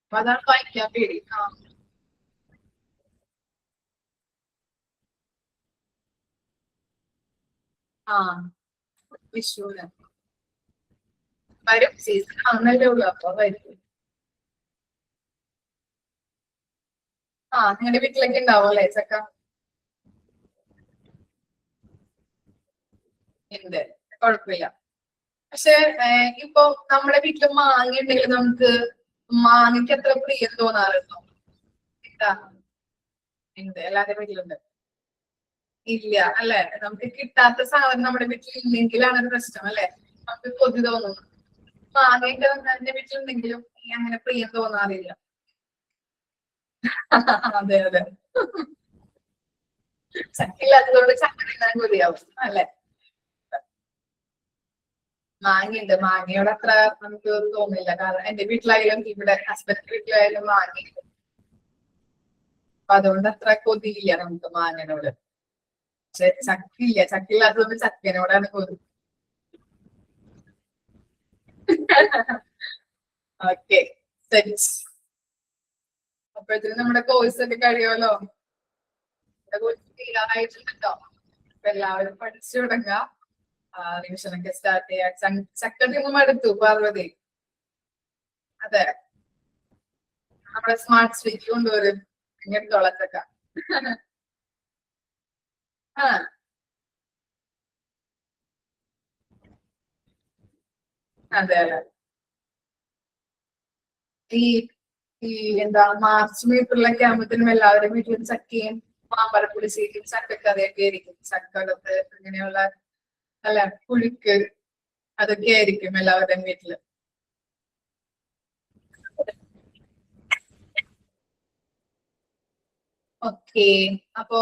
അപ്പൊ അതാണ് വാങ്ങിക്കാൻ പേടി. വിഷുവിന് വരും, സീസൺ ആവുന്നല്ലേ ഉള്ളൂ. അപ്പൊ വരും. നിങ്ങളുടെ വീട്ടിലൊക്കെ ഉണ്ടാവും അല്ലേ ചക്ക? ഉണ്ട്, കുഴപ്പമില്ല. പക്ഷെ ഇപ്പൊ നമ്മുടെ വീട്ടില് മാങ്ങ ഉണ്ടെങ്കിൽ നമുക്ക് മാങ്ങയ്ക്ക് അത്ര പ്രിയം തോന്നാറുണ്ടോ? ഉണ്ട്, എല്ലാവരുടെ വീട്ടിലുണ്ട്. ഇല്ല അല്ലെ? നമുക്ക് കിട്ടാത്ത സാധനം നമ്മുടെ വീട്ടിൽ ഇല്ലെങ്കിലാണ് ഒരു പ്രശ്നം അല്ലെ? നമുക്ക് കൊതി തോന്നുന്നു. മാങ്ങയൊക്കെ എന്റെ വീട്ടിലുണ്ടെങ്കിലും അങ്ങനെ പ്രിയം തോന്നാറില്ല. അതെ അതെ. ചക്കില്ലാത്തതുകൊണ്ട് ചക്ക തിന്നാൻ കൊതിയാവും അല്ലെ? മാങ്ങയുണ്ട്, മാങ്ങയോട് അത്ര നമുക്ക് തോന്നില്ല. കാരണം എന്റെ വീട്ടിലായാലും ഇവിടെ ഹസ്ബൻഡിന്റെ വീട്ടിലായാലും മാങ്ങയുണ്ട്. അപ്പൊ അതുകൊണ്ട് അത്ര കൊതിയില്ല നമുക്ക് മാങ്ങനോട്. പക്ഷെ ചക്കില്ല, ചക്കില്ലാത്തതുകൊണ്ട് ചക്കനോടാണ് കൊതി. ഓക്കെ, അപ്പോഴത്തേക്കും നമ്മുടെ കോഴ്സ് ഒക്കെ കഴിയുമല്ലോ. കോഴ്സ് തീരാറായിട്ടുണ്ടല്ലോ. അപ്പൊ എല്ലാവരും പഠിച്ചു തുടങ്ങുക. റിവിഷനൊക്കെ സ്റ്റാർട്ട് ചെയ്യാ. ചക്ക തിന്നും അടുത്തു പാർവതി. അതെ, നമ്മുടെ സ്മാർട്ട് സ്ട്രീറ്റ് കൊണ്ടുവരും. എടുത്തോളാം ചക്ക. ആ അതെ അതെ. ഈ ഈ എന്താ മാർച്ച് ഏപ്രിലൊക്കെ ആകുമ്പോഴത്തേനും എല്ലാവരും വീട്ടിലും ചക്കയും മാമ്പഴപ്പുളിശ്ശേരിയും ചക്കക്കറിയൊക്കെ ആയിരിക്കും. ചക്കകത്ത് അങ്ങനെയുള്ള അല്ല പുഴുക്ക് അതൊക്കെ ആയിരിക്കും എല്ലാവരുടെയും വീട്ടില്. ഓക്കെ, അപ്പോ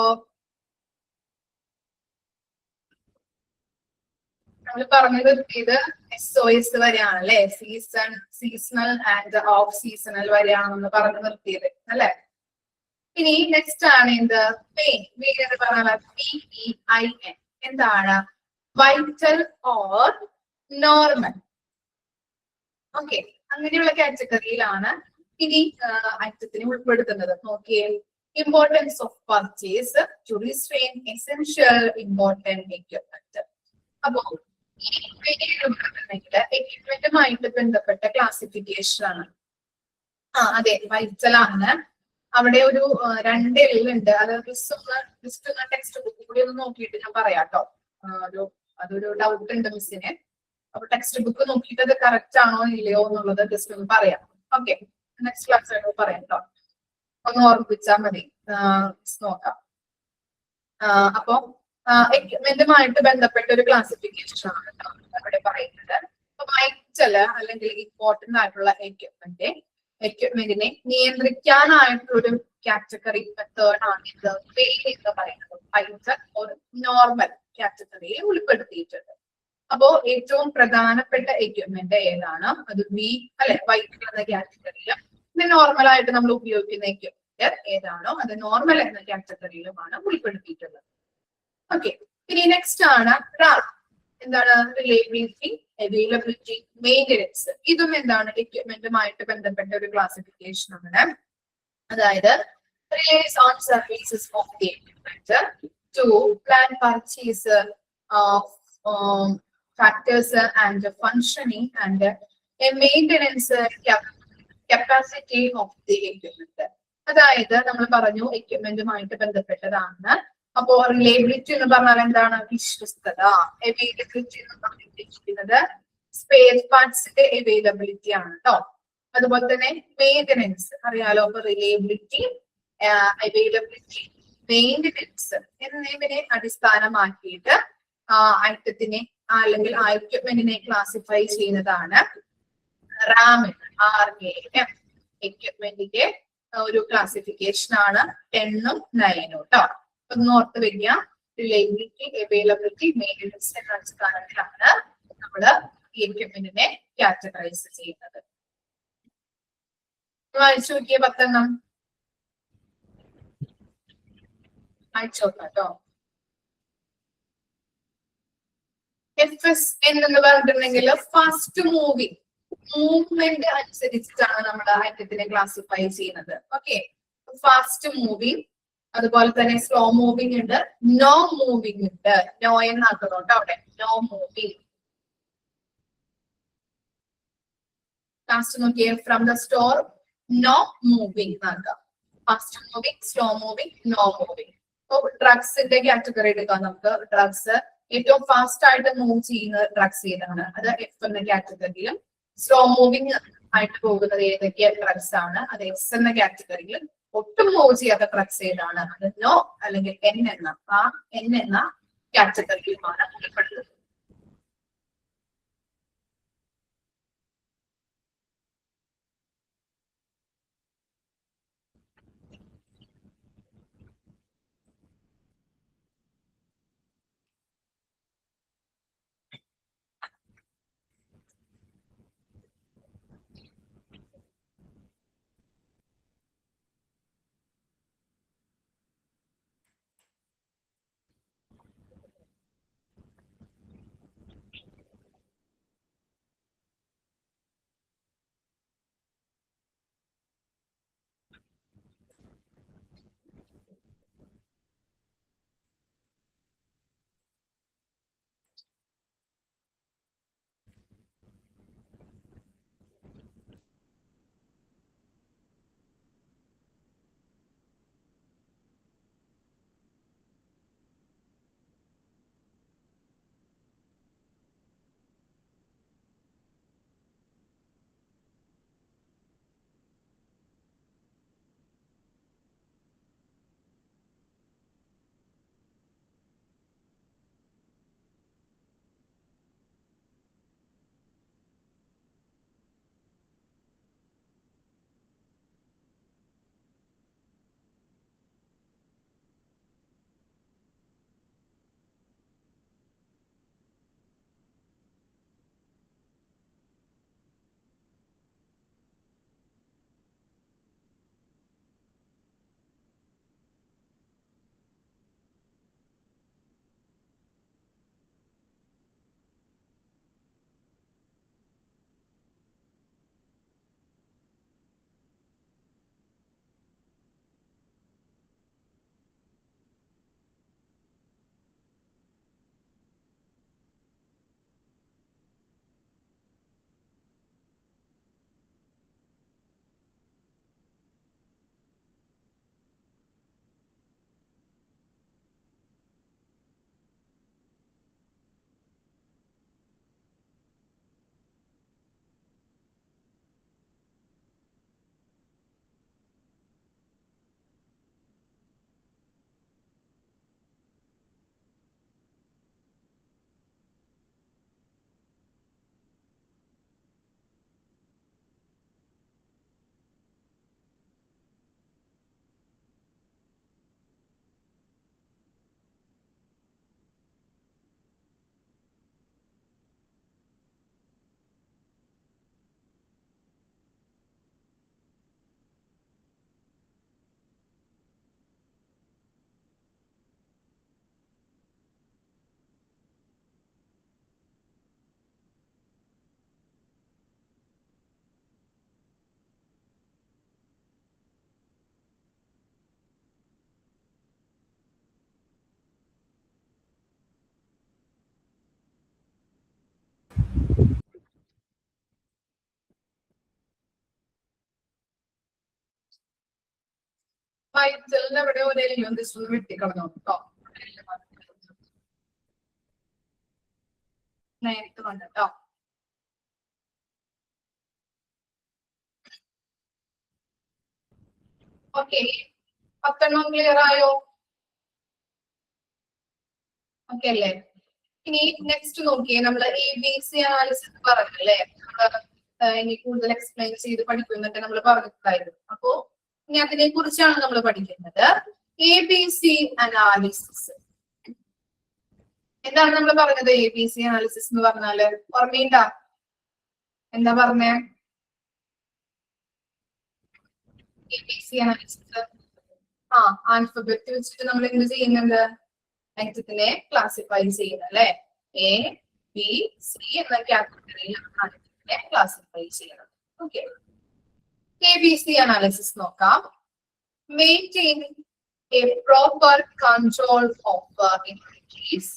നമ്മൾ പറഞ്ഞു നിർത്തിയത് SOS വരെയാണ് അല്ലെ? സീസണൽ ആൻഡ് ഓഫ് സീസണൽ വരെയാണെന്ന് പറഞ്ഞു നിർത്തിയത് അല്ലെ? ഇനി നെക്സ്റ്റ് ആണ് എന്ത്? മെയിൻ. മെയിൻ എന്ന് പറഞ്ഞാൽ MEIN. എന്താണ്? Vital or normal. ഓക്കെ, അങ്ങനെയുള്ള കാറ്റഗറിയിലാണ് ഇനി ഐറ്റത്തിന് ഉൾപ്പെടുത്തുന്നത്. നോക്കിയേ, importance of purchase to restrain essential important equipment. അപ്പോ ഈ എക്യുപ്മെന്റുമായിട്ട് ബന്ധപ്പെട്ട ക്ലാസിഫിക്കേഷൻ ആണ്. അതെ, വൈറ്റലാണ്. അവിടെ ഒരു 2 എല്ലുണ്ട്. അത് ജസ്റ്റ് ഒന്ന് ടെക്സ്റ്റ് ബുക്ക് കൂടി ഒന്ന് നോക്കിയിട്ട് ഞാൻ പറയാട്ടോ. അതൊരു ഡൗട്ട് ഉണ്ട് മിസ്സിന്. അപ്പൊ ടെക്സ്റ്റ് ബുക്ക് നോക്കിയിട്ട് അത് കറക്റ്റ് ആണോ ഇല്ലയോ എന്നുള്ളത് ജസ്റ്റ് ഒന്ന് പറയാം. ഓക്കെ, നെക്സ്റ്റ് ക്ലാസ് പറയാം കേട്ടോ. ഒന്ന് ഓർമ്മിപ്പിച്ചാൽ മതി. നോക്കാം. അപ്പൊ എക്യുപ്മെന്റുമായിട്ട് ബന്ധപ്പെട്ട ഒരു ക്ലാസിഫിക്കേഷൻ ആണ് അവിടെ പറയുന്നത്. വൈറ്റല് അല്ലെങ്കിൽ ഇമ്പോർട്ടന്റ് ആയിട്ടുള്ള എക്യുപ്മെന്റിനെ നിയന്ത്രിക്കാനായിട്ടുള്ളൊരു കാറ്റഗറി മെത്തേഡ് ആണ് ഇത് എന്ന് പറയുന്നത്. വൈറ്റൽ ഒരു നോർമൽ കാറ്റഗറിയിൽ ഉൾപ്പെടുത്തിയിട്ടുണ്ട്. അപ്പോ ഏറ്റവും പ്രധാനപ്പെട്ട എക്യുപ്മെന്റ് ഏതാണ്? അത് അല്ലെ വൈറ്റൽ എന്ന കാറ്റഗറിയിലും പിന്നെ നോർമൽ ആയിട്ട് നമ്മൾ ഉപയോഗിക്കുന്ന എക്യുപ്മെന്റ് ഏതാണോ അത് നോർമൽ എന്ന കാറ്റഗറിയിലുമാണ് ഉൾപ്പെടുത്തിയിട്ടുള്ളത്. ഓക്കെ, ഇനി നെക്സ്റ്റ് ആണ് എന്താണ്? Reliability, availability, maintenance. ഇതും എന്താണ്? എക്യുപ്മെന്റുമായിട്ട് ബന്ധപ്പെട്ട ഒരു ക്ലാസിഫിക്കേഷൻ ആണ്. അതായത് relies on services of the equipment to plan purchase factors and functioning and maintenance capacity of the equipment. അതായത് നമ്മൾ പറഞ്ഞു എക്യുപ്മെന്റുമായിട്ട് ബന്ധപ്പെട്ടതാണ്. അപ്പോ റിലയബിലിറ്റി എന്ന് പറഞ്ഞാൽ എന്താണ്? വിശ്വസ്തത. അവൈലബിലിറ്റി എന്ന് പറഞ്ഞിരിക്കുന്നത് സ്പെയർ പാർട്സിന്റെ അവൈലബിലിറ്റി ആണ് കേട്ടോ. അതുപോലെ തന്നെ മെയിൻ്റെനൻസ് അറിയാലോ. അപ്പൊ റിലയബിലിറ്റി, അവൈലബിലിറ്റി, മെയിൻ്റെനൻസ് എന്നിവയെ അടിസ്ഥാനമാക്കിയിട്ട് ഐറ്റത്തിനെ അല്ലെങ്കിൽ ആ എക്യുപ്മെന്റിനെ ക്ലാസിഫൈ ചെയ്യുന്നതാണ് RAM. എക്യുപ്മെന്റിന്റെ ഒരു ക്ലാസിഫിക്കേഷൻ ആണ് 10ഉം 9ഉം കേട്ടോ. ഒന്ന് ഓർത്ത് വയ്ക്കുക. റിലയബിലിറ്റി, അവൈലബിലിറ്റി, മെയിൻ്റെനൻസ് എന്ന അടിസ്ഥാനത്തിലാണ് നമ്മൾ ഈ എക്യുപ്മെന്റിനെ കാറ്റഗറൈസ് ചെയ്യുന്നത്. വായിച്ചു നോക്കിയ 10 വായിച്ചു നോക്കാം കേട്ടോ. FS എന്ന് പറഞ്ഞിട്ടുണ്ടെങ്കിൽ ഫാസ്റ്റ് മൂവിങ്, മൂവ്മെന്റ് അനുസരിച്ചിട്ടാണ് നമ്മൾ ഐറ്റത്തിനെ ക്ലാസിഫൈ ചെയ്യുന്നത്. ഓക്കെ, ഫാസ്റ്റ് മൂവിങ്, അതുപോലെ തന്നെ സ്ലോ മൂവിങ് ഉണ്ട്, നോ മൂവിങ് ഉണ്ട്. നോ എന്നാക്കുന്നുണ്ട് അവിടെ. No moving. ലാസ്റ്റ് നോക്കിയേ, from the store, no moving എന്നാക്കാം. Fast moving, slow moving, no moving. ഇപ്പൊ ഡ്രഗ്സിന്റെ കാറ്റഗറി എടുക്കാം നമുക്ക്. ഡ്രഗ്സ് ഏറ്റവും ഫാസ്റ്റ് ആയിട്ട് മൂവ് ചെയ്യുന്ന ഡ്രഗ്സ് ഏതാണ്? അത് F എന്ന കാറ്റഗറിയിലും സ്ലോ മൂവിങ് ആയിട്ട് പോകുന്നത് ഏതൊക്കെ ഡ്രഗ്സ് ആണ്? അത് S എന്ന കാറ്റഗറിയിൽ ഒട്ടും മൂവ് ചെയ്യാത്ത ട്രക്സ് ഏതാണ്? അത് നോ അല്ലെങ്കിൽ എൻ എന്ന ആ എൻ എന്ന കാറ്റഗറിയുമാണ് ഉൾപ്പെടുന്നത്. മൈറ്റലിന്റെ അവിടെ ഒരു എലിമെന്റ് ഒന്ന് വെട്ടിക്കളഞ്ഞു കേട്ടോ. നേരിട്ട് കണ്ടോ. ഓക്കെ, 10 ക്ലിയർ ആയോ? ഓക്കെ അല്ലേ? ഇനി നെക്സ്റ്റ് നോക്കിയേ, നമ്മള് ABC അനാലിസിസ് പറഞ്ഞല്ലേ, ഇനി കൂടുതൽ എക്സ്പ്ലെയിൻ ചെയ്ത് പഠിക്കുമെന്നൊക്കെ നമ്മൾ പറഞ്ഞിട്ടുണ്ടായിരുന്നു. അപ്പോ ഇനി അതിനെ കുറിച്ചാണ് നമ്മൾ പഠിക്കുന്നത്. ABC അനാലിസിസ് എന്താണ് നമ്മൾ പറഞ്ഞത്? ABC അനാലിസിസ് എന്ന് പറഞ്ഞാല് ഓർമ്മയുണ്ടാ? എന്താ പറഞ്ഞേ? ABC അനാലിസിസ് ആൽഫബറ്റ് വെച്ചിട്ട് നമ്മൾ എന്ത് ചെയ്യുന്നുണ്ട്? ഐറ്റത്തിനെ ക്ലാസിഫൈ ചെയ്യുന്നത് അല്ലെ. ABC എന്ന കാറ്റഗറിയിലാണ് ഐറ്റത്തിനെ ക്ലാസിഫൈ ചെയ്യുന്നത്. ഓക്കെ, ABC അനാലിസിസ് നോക്കാം. Maintaining A proper control of inventories.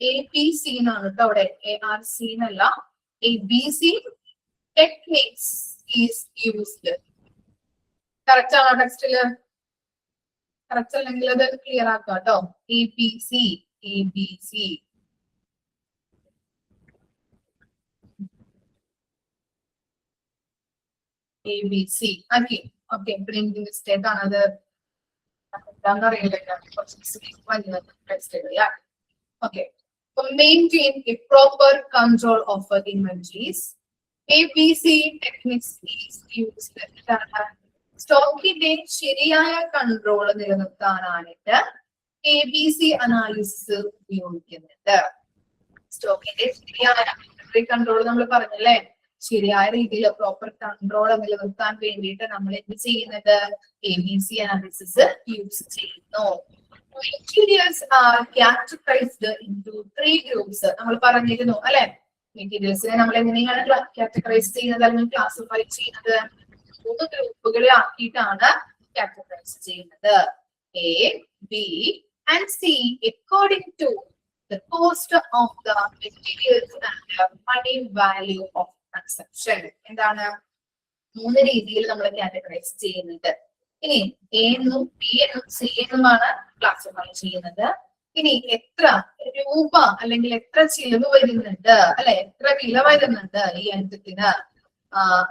ABC എന്നാണ് കേട്ടോ അവിടെ, ARC എന്നല്ല, ABC techniques is used. Correct ആണോ ടെക്സ്റ്റില്? കറക്റ്റ് അല്ലെങ്കിൽ അത് ക്ലിയർ ആക്കാം കേട്ടോ. ABC okay. Okay, printing mistake ആണ് അത്. എന്താണെന്നറിയില്ല, കുറച്ച് okay. Maintain a proper control over inventories. ABC techniques is used. സ്റ്റോക്കിന്റെ ശരിയായ കൺട്രോൾ നിലനിർത്താനായിട്ട് ABC അനാലിസിസ് ഉപയോഗിക്കുന്നുണ്ട്. സ്റ്റോക്കിന്റെ ശരിയായ കൺട്രോൾ നമ്മൾ പറഞ്ഞല്ലേ, ശരിയായ രീതിയിൽ പ്രോപ്പർ കൺട്രോൾ നിലനിർത്താൻ വേണ്ടിയിട്ട് നമ്മൾ എന്ത് ചെയ്യുന്നത്, ABC അനാലിസിസ് യൂസ് ചെയ്യുന്നു. Materials are categorized into 3 groups. നമ്മൾ പറഞ്ഞിരുന്നു അല്ലെ, മെറ്റീരിയൽസിനെ നമ്മൾ എങ്ങനെയാണ് കാറ്റഗറൈസ് ചെയ്യുന്നത് അല്ലെങ്കിൽ ക്ലാസിഫൈ ചെയ്യുന്നത്, 3 ഗ്രൂപ്പുകളെ ആക്കിയിട്ടാണ് കാറ്റഗറൈസ് ചെയ്യുന്നത്. A, B and C according to the cost of the materials and the money value of consumption. എന്താണ് 3 രീതിയിൽ നമ്മൾ കാറ്റഗറൈസ് ചെയ്യുന്നുണ്ട്. ഇനി A എന്നും B എന്നും C എന്നുമാണ് ക്ലാസിഫൈ ചെയ്യുന്നത്. ഇനി എത്ര രൂപ അല്ലെങ്കിൽ എത്ര ചിലവ് വരുന്നുണ്ട് അല്ലെ, എത്ര വില വരുന്നുണ്ട് ഈ ഐറ്റത്തിന്,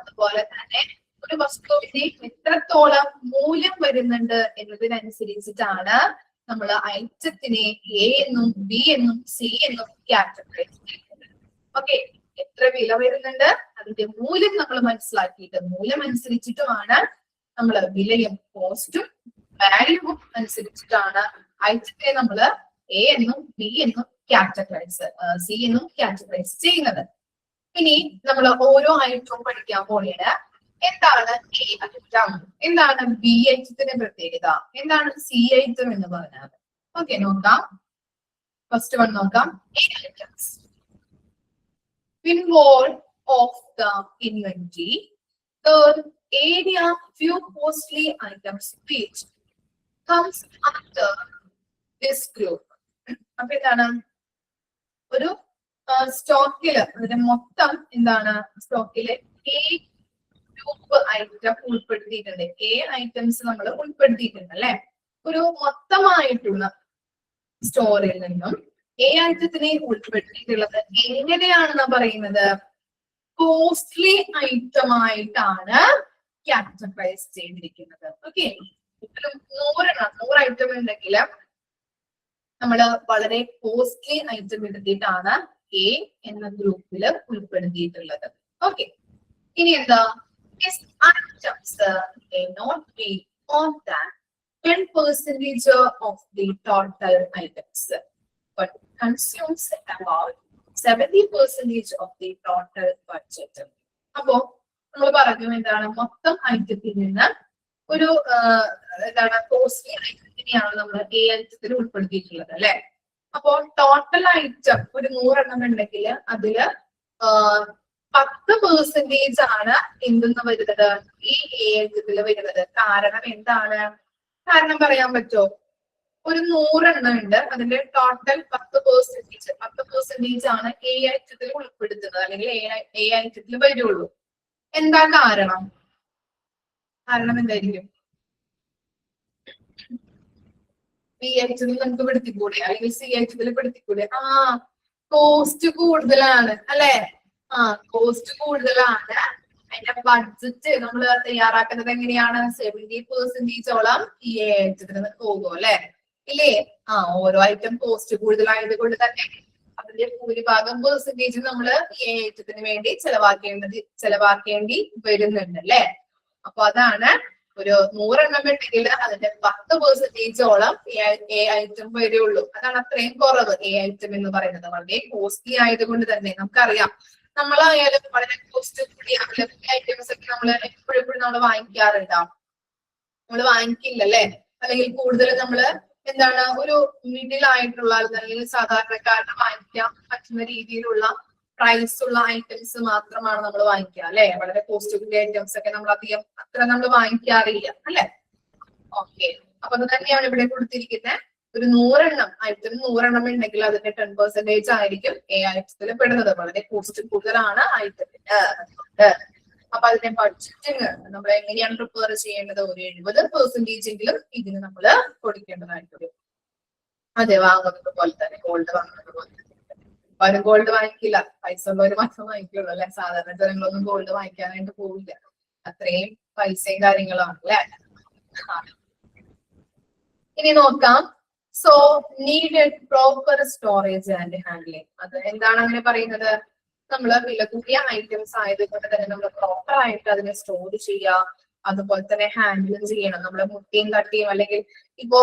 അതുപോലെ തന്നെ ഒരു വസ്തുവിന് എത്രത്തോളം മൂല്യം വരുന്നുണ്ട് എന്നതിനനുസരിച്ചിട്ടാണ് നമ്മൾ ഐറ്റത്തിനെ A എന്നും B എന്നും C എന്നും കാറ്റഗറൈസ് ചെയ്യുന്നത്. ഓക്കെ, എത്ര വില വരുന്നുണ്ട്, അതിന്റെ മൂല്യം നമ്മൾ മനസ്സിലാക്കിയിട്ട് മൂല്യം അനുസരിച്ചിട്ടുമാണ് നമ്മൾ വിലയും കോസ്റ്റും വാല്യൂവും അനുസരിച്ചിട്ടാണ് ഐറ്റത്തെ നമ്മൾ A എന്നും B എന്നും C എന്നും കാറ്റഗറൈസ് ചെയ്യുന്നത്. ഇനി നമ്മൾ ഓരോ ഐറ്റവും പഠിക്കാൻ പോവുകയാണ്. എന്താണ് A ഐറ്റം, എന്താണ് B ഐറ്റത്തിന്റെ പ്രത്യേകത, എന്താണ് C ഐറ്റം എന്ന് പറഞ്ഞാൽ. ഓക്കെ, നോക്കാം. ഫസ്റ്റ് വൺ നോക്കാം. A items. Involved of the inventory. Third, area few costly items which comes under this group. അപ്പൊ എന്താണ്, ഒരു സ്റ്റോക്കില് അതിന്റെ മൊത്തം എന്താണ്, സ്റ്റോക്കില് A ഗ്രൂപ്പ് ഐറ്റം ഉൾപ്പെടുത്തിയിട്ടുണ്ട്. A ഐറ്റംസ് നമ്മൾ ഉൾപ്പെടുത്തിയിട്ടുണ്ട് അല്ലെ. ഒരു മൊത്തമായിട്ടുള്ള സ്റ്റോറിൽ നിന്നും A ഐറ്റത്തിനെ ഉൾപ്പെടുത്തിയിട്ടുള്ളത് എങ്ങനെയാണെന്ന് പറയുന്നത്, കോസ്റ്റ്ലി ഐറ്റം ആയിട്ടാണ് കാറ്റഗറൈസ് ചെയ്തിരിക്കുന്നത്. ഓക്കെ, 100 ഐറ്റം ഉണ്ടെങ്കിൽ നമ്മൾ വളരെ കോസ്റ്റ്ലി ഐറ്റം എടുത്തിട്ടാണ് A എന്ന ഗ്രൂപ്പിൽ ഉൾപ്പെടുത്തിയിട്ടുള്ളത്. ഓക്കെ, ഇനി എന്താ, items may not be more than 10% of the total items, but consumes about 70% of the total budget. അപ്പോ നമ്മൾ പറഞ്ഞു എന്താണ്, മൊത്തം ഐറ്റത്തിൽ നിന്ന് ഒരു എന്താണ് കോസ്റ്റ്ലി ഐറ്റത്തിനെയാണ് നമ്മൾ A ഐറ്റത്തിൽ ഉൾപ്പെടുത്തിയിട്ടുള്ളത് അല്ലെ. അപ്പോ ടോട്ടൽ ഐറ്റം ഒരു 100 എണ്ണം ഉണ്ടെങ്കിൽ അതില് 10% ആണ് എന്തെന്ന് വരുന്നത്, ഈ A ഐറ്റത്തിൽ വരുന്നത്. കാരണം എന്താണ്, കാരണം പറയാൻ പറ്റുമോ? ഒരു 100 എണ്ണം ഉണ്ട്, അതിന്റെ ടോട്ടൽ 10% ആണ് A ഐറ്റത്തിൽ ഉൾപ്പെടുത്തുന്നത് അല്ലെങ്കിൽ A ഐറ്റത്തിൽ വരുള്ളൂ. എന്താ കാരണം? കാരണം എന്തായിരിക്കും? B ഐറ്റത്തിൽ നമുക്ക് പെടുത്തിക്കൂടെ അല്ലെങ്കിൽ C ഐറ്റത്തിൽ പെടുത്തിക്കൂടെ? കോസ്റ്റ് കൂടുതലാണ് അല്ലെ. കോസ്റ്റ് കൂടുതലാണ്. അതിന്റെ ബഡ്ജറ്റ് നമ്മൾ തയ്യാറാക്കുന്നത് എങ്ങനെയാണ്, 70% ഈ A ഐറ്റത്തിന് പോകും അല്ലെ, ഇല്ലേ? ഓരോ ഐറ്റം കോസ്റ്റ് കൂടുതലായത് കൊണ്ട് തന്നെ അതിന്റെ ഭൂരിഭാഗം പെർസെന്റേജ് നമ്മൾ ഈ ഐറ്റത്തിന് വേണ്ടി ചെലവാക്കേണ്ടി വരുന്നുണ്ട് അല്ലെ. അപ്പൊ അതാണ്, ഒരു 100 എണ്ണം ഉണ്ടെങ്കിൽ അതിന്റെ 10% A ഐറ്റം വരുള്ളൂ. അതാണ് അത്രയും കുറവ് A ഐറ്റം എന്ന് പറയുന്നത്. വളരെ കോസ്റ്റ്ലി ആയതുകൊണ്ട് തന്നെ നമുക്കറിയാം, നമ്മളായാലും വളരെ കോസ്റ്റ് കൂടിയ ഐറ്റംസ് ഒക്കെ നമ്മൾ എപ്പോഴും നമ്മൾ വാങ്ങിക്കാറുണ്ടാവും. നമ്മൾ വാങ്ങിക്കില്ലല്ലേ, അല്ലെങ്കിൽ കൂടുതൽ നമ്മള് എന്താണ്, ഒരു മിഡിൽ ആയിട്ടുള്ള അല്ലെങ്കിൽ സാധാരണക്കാരന് വാങ്ങിക്കാൻ പറ്റുന്ന രീതിയിലുള്ള പ്രൈസ് ഉള്ള ഐറ്റംസ് മാത്രമാണ് നമ്മൾ വാങ്ങിക്കുക അല്ലെ. വളരെ കോസ്റ്റ് കൂടിയ ഐറ്റംസ് ഒക്കെ നമ്മൾ അധികം അത്ര നമ്മൾ വാങ്ങിക്കാറില്ല അല്ലെ. ഓക്കെ, അപ്പൊ അത് തന്നെയാണ് ഇവിടെ കൊടുത്തിരിക്കുന്നത്. ഒരു 100 എണ്ണം ഐറ്റം 100 എണ്ണം ഉണ്ടെങ്കിൽ അതിന്റെ 10% ആയിരിക്കും A ഐറ്റത്തിൽ പെടുന്നത്. വളരെ കോസ്റ്റ് കൂടുതലാണ് ഐറ്റത്തിന്. അപ്പൊ അതിന്റെ ബഡ്ജറ്റിങ് നമ്മൾ എങ്ങനെയാണ് പ്രിപ്പയർ ചെയ്യേണ്ടത്, ഒരു 70% എങ്കിലും ഇതിന് നമ്മൾ കൊടുക്കേണ്ടതായിട്ടുണ്ട്. അതെ, വാങ്ങുന്നത് പോലെ തന്നെ, ഗോൾഡ് വാങ്ങുന്നത് പോലെ തന്നെ. ആരും ഗോൾഡ് വാങ്ങിക്കില്ല, പൈസ ഉള്ളവർ മാത്രം വാങ്ങിക്കുള്ളൂ അല്ലെ. സാധാരണ ജനങ്ങളൊന്നും ഗോൾഡ് വാങ്ങിക്കാനായിട്ട് പോവില്ല. അത്രയും പൈസയും കാര്യങ്ങളാണ് അല്ലെ. ഇനി നോക്കാം. So needed proper storage and handling. അത് എന്താണ് അങ്ങനെ പറയുന്നത്? നമ്മൾ വില കൂടിയ ഐറ്റംസ് ആയതുകൊണ്ട് തന്നെ നമ്മൾ പ്രോപ്പർ ആയിട്ട് അതിനെ സ്റ്റോർ ചെയ്യുക, അതുപോലെ തന്നെ ഹാൻഡിലും ചെയ്യണം. നമ്മള് മുട്ടിയും തട്ടിയും അല്ലെങ്കിൽ ഇപ്പോ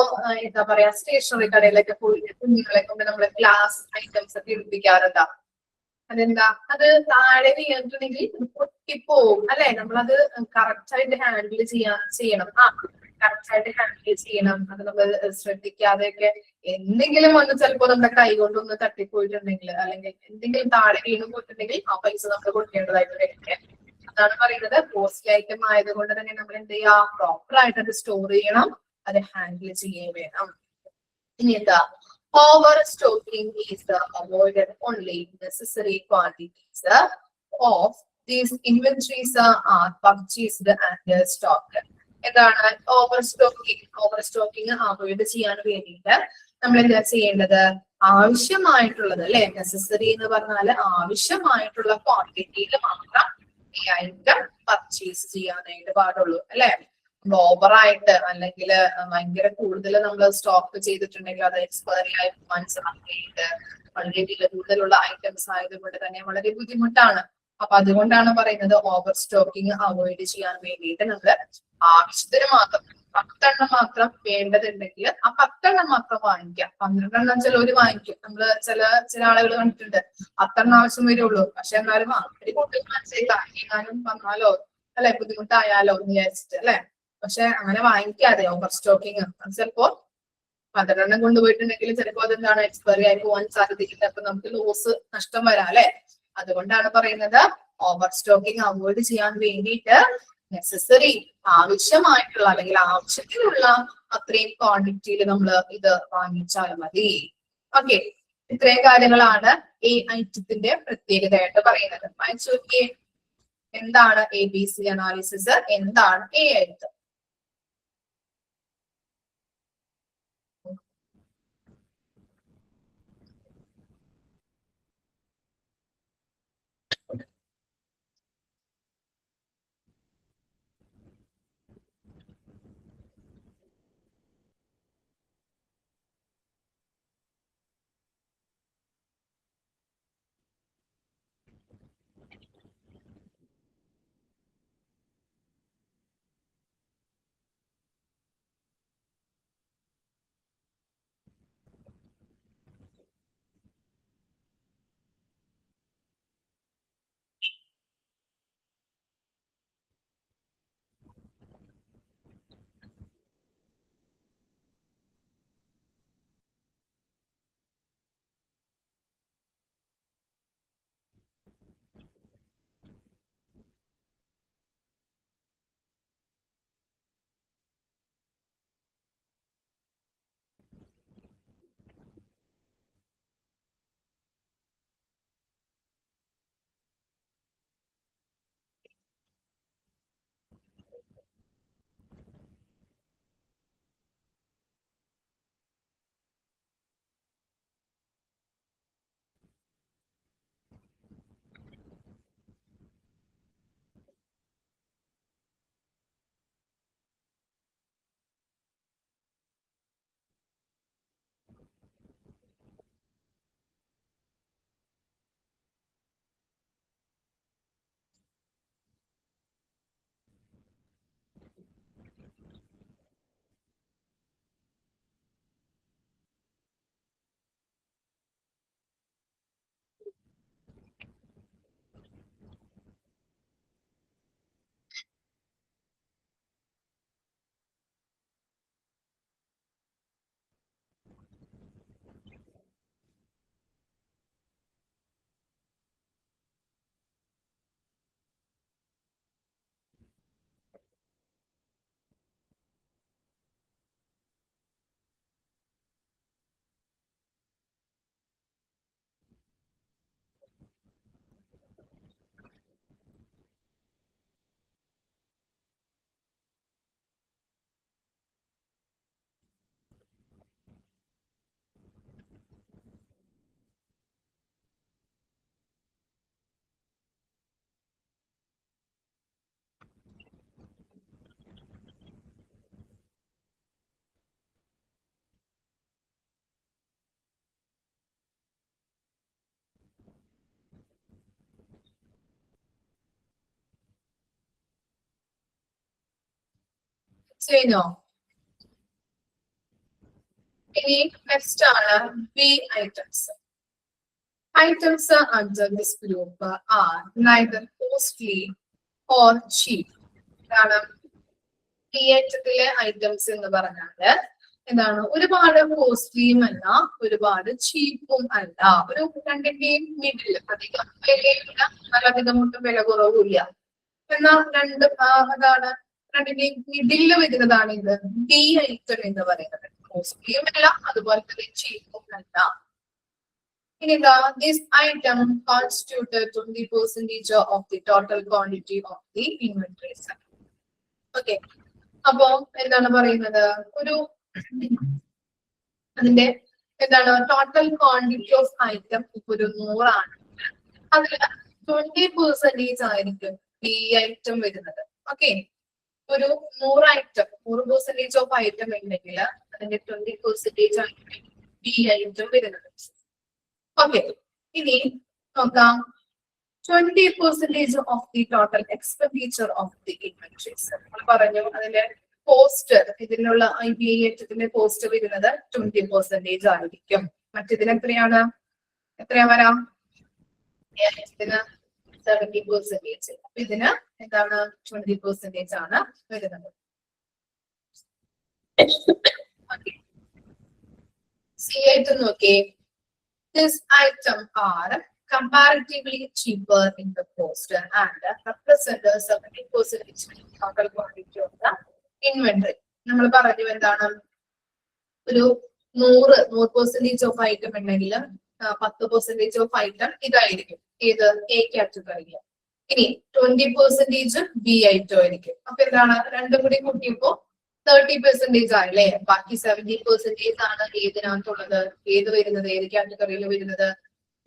എന്താ പറയാ സ്റ്റേഷനറി കടയിലൊക്കെ പോയി കുഞ്ഞുങ്ങളെ കൊണ്ട് നമ്മള് ഗ്ലാസ് ഐറ്റംസ് ഒക്കെ എടുപ്പിക്കാറുണ്ടാ. അതെന്താ? അത് താഴെ വീണിട്ടുണ്ടെങ്കിൽ പൊട്ടിപ്പോവും അല്ലെ. നമ്മളത് കറക്റ്റ് ആയിട്ട് ഹാൻഡിൽ ചെയ്യണം. കറക്റ്റ് ആയിട്ട് ഹാൻഡിൽ ചെയ്യണം. അത് നമ്മൾ ശ്രദ്ധിക്കാതെയൊക്കെ എന്തെങ്കിലും വന്ന് ചിലപ്പോ നമ്മുടെ കൈ കൊണ്ടൊന്ന് തട്ടിപ്പോയിട്ടുണ്ടെങ്കിൽ അല്ലെങ്കിൽ എന്തെങ്കിലും താഴെ വീണ് പോയിട്ടുണ്ടെങ്കിൽ ആ പൈസ നമ്മൾ കൊടുക്കേണ്ടതായിട്ട് വരും. അതാണ് പറയുന്നത്. കോസ്റ്റ്ലി ഐറ്റം ആയതുകൊണ്ട് തന്നെ നമ്മൾ എന്ത് ചെയ്യാ, പ്രോപ്പർ ആയിട്ട് അത് സ്റ്റോർ ചെയ്യണം, അത് ഹാൻഡിൽ ചെയ്യുകയും വേണം. ഇനി എന്താ? Over stocking is avoided only necessary quantities of these inventories are purchased and stocked. എന്താണ് over stocking? Over stocking avoid ചെയ്യാൻ വേണ്ടിയിട്ട് നമ്മൾ എന്താ ചെയ്യേണ്ടത്? ആവശ്യമായിട്ടുള്ളത് അല്ലെ, നെസസറി എന്ന് പറഞ്ഞാൽ ആവശ്യമായിട്ടുള്ള ക്വാണ്ടിറ്റിയിൽ മാത്രം ഈ ഐറ്റം പർച്ചേസ് ചെയ്യാനായിട്ട് പാടുള്ളൂ അല്ലെ. ഓവറായിട്ട് അല്ലെങ്കിൽ ഭയങ്കര കൂടുതൽ നമ്മൾ സ്റ്റോക്ക് ചെയ്തിട്ടുണ്ടെങ്കിൽ അത് എക്സ്പയറി ആയി മനസ്സിലാക്കിയിട്ട് വളരെ വില കൂടുതലുള്ള ഐറ്റംസ് ആയതുകൊണ്ട് തന്നെ വളരെ ബുദ്ധിമുട്ടാണ്. അപ്പൊ അതുകൊണ്ടാണ് പറയുന്നത് ഓവർ സ്റ്റോക്കിംഗ് അവോയ്ഡ് ചെയ്യാൻ വേണ്ടിയിട്ട് നമ്മൾ ആവശ്യത്തിന് മാത്രം 10 മാത്രം വേണ്ടതുണ്ടെങ്കിൽ ആ 10 മാത്രം വാങ്ങിക്കാം. 12 ചിലവര് വാങ്ങിക്കും. നമ്മള് ചില ആളുകൾ കണ്ടിട്ടുണ്ട് 10 ആവശ്യം വരുള്ളൂ, പക്ഷെ എന്നാലും ഒരു കുട്ടികൾ മനസ്സിലാക്കാനും വന്നാലോ അല്ലെ ബുദ്ധിമുട്ടായാലോ എന്ന് വിചാരിച്ചിട്ട് അല്ലെ. പക്ഷെ അങ്ങനെ വാങ്ങിക്കാതെ ഓവർ സ്റ്റോക്കിങ് അത് ചിലപ്പോ 12 കൊണ്ടുപോയിട്ടുണ്ടെങ്കിൽ ചിലപ്പോ അതെന്താണ് എക്സ്പയറി ആയി പോകാൻ സാധ്യതയില്ല. അപ്പൊ നമുക്ക് ലോസ് നഷ്ടം വരാം അല്ലെ. അതുകൊണ്ടാണ് പറയുന്നത് ഓവർ സ്റ്റോക്കിംഗ് അവോയ്ഡ് ചെയ്യാൻ വേണ്ടിയിട്ട് നെസസറി ആവശ്യമായിട്ടുള്ള അല്ലെങ്കിൽ ആവശ്യത്തിനുള്ള അത്രയും ക്വാണ്ടിറ്റിയിൽ നമ്മൾ ഇത് വാങ്ങിച്ചാൽ മതി. ഓക്കെ, ഇത്രയും കാര്യങ്ങളാണ് ഈ ഐറ്റത്തിന്റെ പ്രത്യേകതയായിട്ട് പറയുന്നത്. വായിച്ചു നോക്കിയേ, എന്താണ് ABC അനാലിസിസ്, എന്താണ് A ഐറ്റം? ചെയ്യുന്നോ? ഇനി നെക്സ്റ്റ് ആണ് B items. Items under this group are neither costly or cheap. എന്താണ് ഈ ഐറ്റത്തിലെ ഐറ്റംസ് എന്ന് പറഞ്ഞാല് എന്താണ് ഒരുപാട് കോസ്റ്റ്ലിയും അല്ല ഒരുപാട് ചീപ്പും അല്ല, ഒരു രണ്ടിന്റെയും മിഡിൽ, അധികം വിലയില്ല അധികം ഒട്ടും വില കുറവില്ല, എന്നാൽ അതാണ് രണ്ടിന്റെയും മിഡില് വരുന്നതാണ് ഇത് ബി ഐറ്റം എന്ന് പറയുന്നത്. കോസ്റ്റ്ലിയും അല്ല അതുപോലെ തന്നെ ചീപ്പും അല്ല. This item constituted 20% of the total quantity of the inventory. Okay. അപ്പോ എന്താണ് പറയുന്നത്, ഒരു അതിന്റെ എന്താണ് ടോട്ടൽ ക്വാണ്ടിറ്റി ഓഫ് ഐറ്റം ഇപ്പൊ ഒരു 100 ആണ്. അതിൽ 20% ആയിരിക്കും ബി ഐറ്റം വരുന്നത്. ഓക്കെ, ഒരു 100 ഐറ്റം 100% ഓഫ് ഐറ്റം ഉണ്ടെങ്കിൽ അതിന്റെ 20% ആയിരിക്കും ബി ഐറ്റം വരുന്നത്. ഓക്കെ, ഇനി നോക്കാം 20% of the total expenditure of the inventories. നമ്മൾ പറഞ്ഞു അതിന്റെ കോസ്റ്റ്, ഇതിനുള്ള ബി ഐറ്റത്തിന്റെ കോസ്റ്റ് വരുന്നത് 20% ആയിരിക്കും. മറ്റേതിന് എത്രയാ വരാം? ഇതിന് 70%. ഇതിന് എന്താണ് 20% ആണ് വരുന്നത്. സി ഐറ്റം നോക്കിയേ. This item are comparatively cheaper in the cost and represent 70% total quantity of the inventory. നമ്മൾ പറഞ്ഞു എന്താണ്, ഒരു 100% ഓഫ് ഐറ്റം ഉണ്ടെങ്കിൽ 10% ഓഫ് ഐറ്റം ഇതായിരിക്കും, ഏത് എ കാറ്റഗറിയിൽ. ഇനി 20% ബി ഐറ്റം ആയിരിക്കും. അപ്പൊ എന്താണ് രണ്ടും കൂടി കൂട്ടിയപ്പോ 30% ആയില്ലേ. ബാക്കി 70% ആണ് ഏതിനകത്തുള്ളത്, ഏത് വരുന്നത്, ഏത് കാറ്റഗറിയിൽ വരുന്നത്,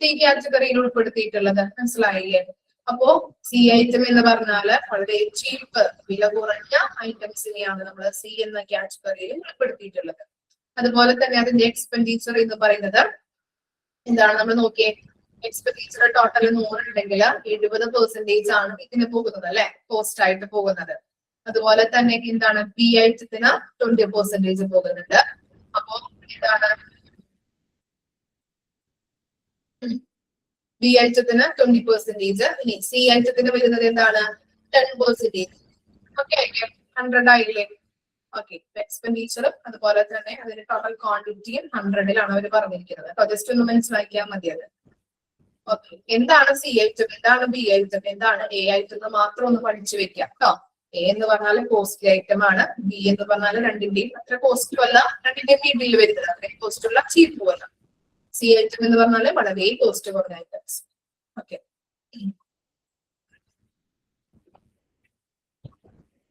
സി കാറ്റഗറിയിൽ ഉൾപ്പെടുത്തിയിട്ടുള്ളത്. മനസ്സിലായില്ലേ? അപ്പോ സി ഐറ്റം എന്ന് പറഞ്ഞാല് വളരെ ചീപ്പ്, വില കുറഞ്ഞ ഐറ്റംസിനെയാണ് നമ്മൾ സി എന്ന കാറ്റഗറിയിൽ ഉൾപ്പെടുത്തിയിട്ടുള്ളത്. അതുപോലെ തന്നെ അതിന്റെ എക്സ്പെൻഡിച്ചർ എന്ന് പറയുന്നത് എന്താണ്, നമ്മൾ നോക്കിയേ, എക്സ്പെൻഡിച്ചർ ടോട്ടൽ 100 ഉണ്ടെങ്കിൽ 70% ആണ് ഇതിന് പോകുന്നത് അല്ലെ, കോസ്റ്റ് ആയിട്ട് പോകുന്നത്. അതുപോലെ തന്നെ എന്താണ് ബി ഐറ്റത്തിന് 20% പോകുന്നുണ്ട്. അപ്പോ എന്താണ് ബി ഐറ്റത്തിന് 20%, ഇനി സി ഐറ്റത്തിന് വരുന്നത് എന്താണ് 10%. ഓക്കെ, 100 ആയില്ലേ? ഓക്കെ, എക്സ്പെൻഡിച്ചറും അതുപോലെ തന്നെ അതിന്റെ ടോട്ടൽ ക്വാണ്ടിറ്റിയും 100-ലാണ് അവർ പറഞ്ഞിരിക്കുന്നത്. അപ്പൊ ജസ്റ്റ് ഒന്ന് മനസ്സിലാക്കിയാൽ മതി അത്. ഓക്കെ, എന്താണ് സി ഐറ്റം, എന്താണ് ബി ഐറ്റം, എന്താണ് എ ഐറ്റം എന്ന് മാത്രം ഒന്ന് പഠിച്ചു വെക്കാം കേട്ടോ. എ എന്ന് പറഞ്ഞാൽ കോസ്റ്റ്ലി ഐറ്റം ആണ്, ബി എന്ന് പറഞ്ഞാൽ രണ്ടിന്റെയും അത്ര കോസ്റ്റും അല്ല, രണ്ടിന്റെയും മിഡിൽ വരുന്നത്, അത്രയും കോസ്റ്റുള്ള ചീപ്പും അല്ല. സി ഐറ്റം എന്ന് പറഞ്ഞാൽ വളരെ കോസ്റ്റ് കുറഞ്ഞ ഐറ്റംസ്. ഓക്കെ,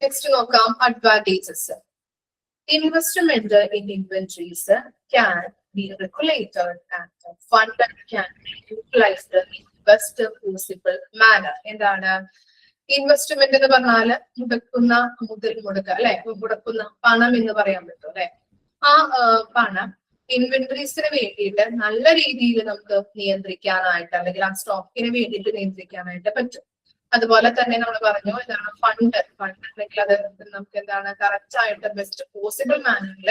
നെക്സ്റ്റ് നോക്കാം advantages. Investment in inventories can be regulated and funded can be utilized in best possible manner. എന്താണ് ഇൻവെസ്റ്റ്മെന്റ് എന്ന് പറഞ്ഞാല് മുടക്കുന്ന മുതൽ അല്ലെ, മുടക്കുന്ന പണം എന്ന് പറയാൻ പറ്റും അല്ലെ. ആ പണം ഇൻവെന്ററീസിന് വേണ്ടിയിട്ട് നല്ല രീതിയിൽ നമുക്ക് നിയന്ത്രിക്കാനായിട്ട്, അല്ലെങ്കിൽ ആ സ്റ്റോക്കിന് വേണ്ടിയിട്ട് നിയന്ത്രിക്കാനായിട്ട് പറ്റും. അതുപോലെ തന്നെ നമ്മൾ പറഞ്ഞു എന്താണ് ഫണ്ട് അല്ലെങ്കിൽ അത് നമുക്ക് എന്താണ് കറക്റ്റ് ആയിട്ട് ബെസ്റ്റ് പോസിബിൾ മാനറിൽ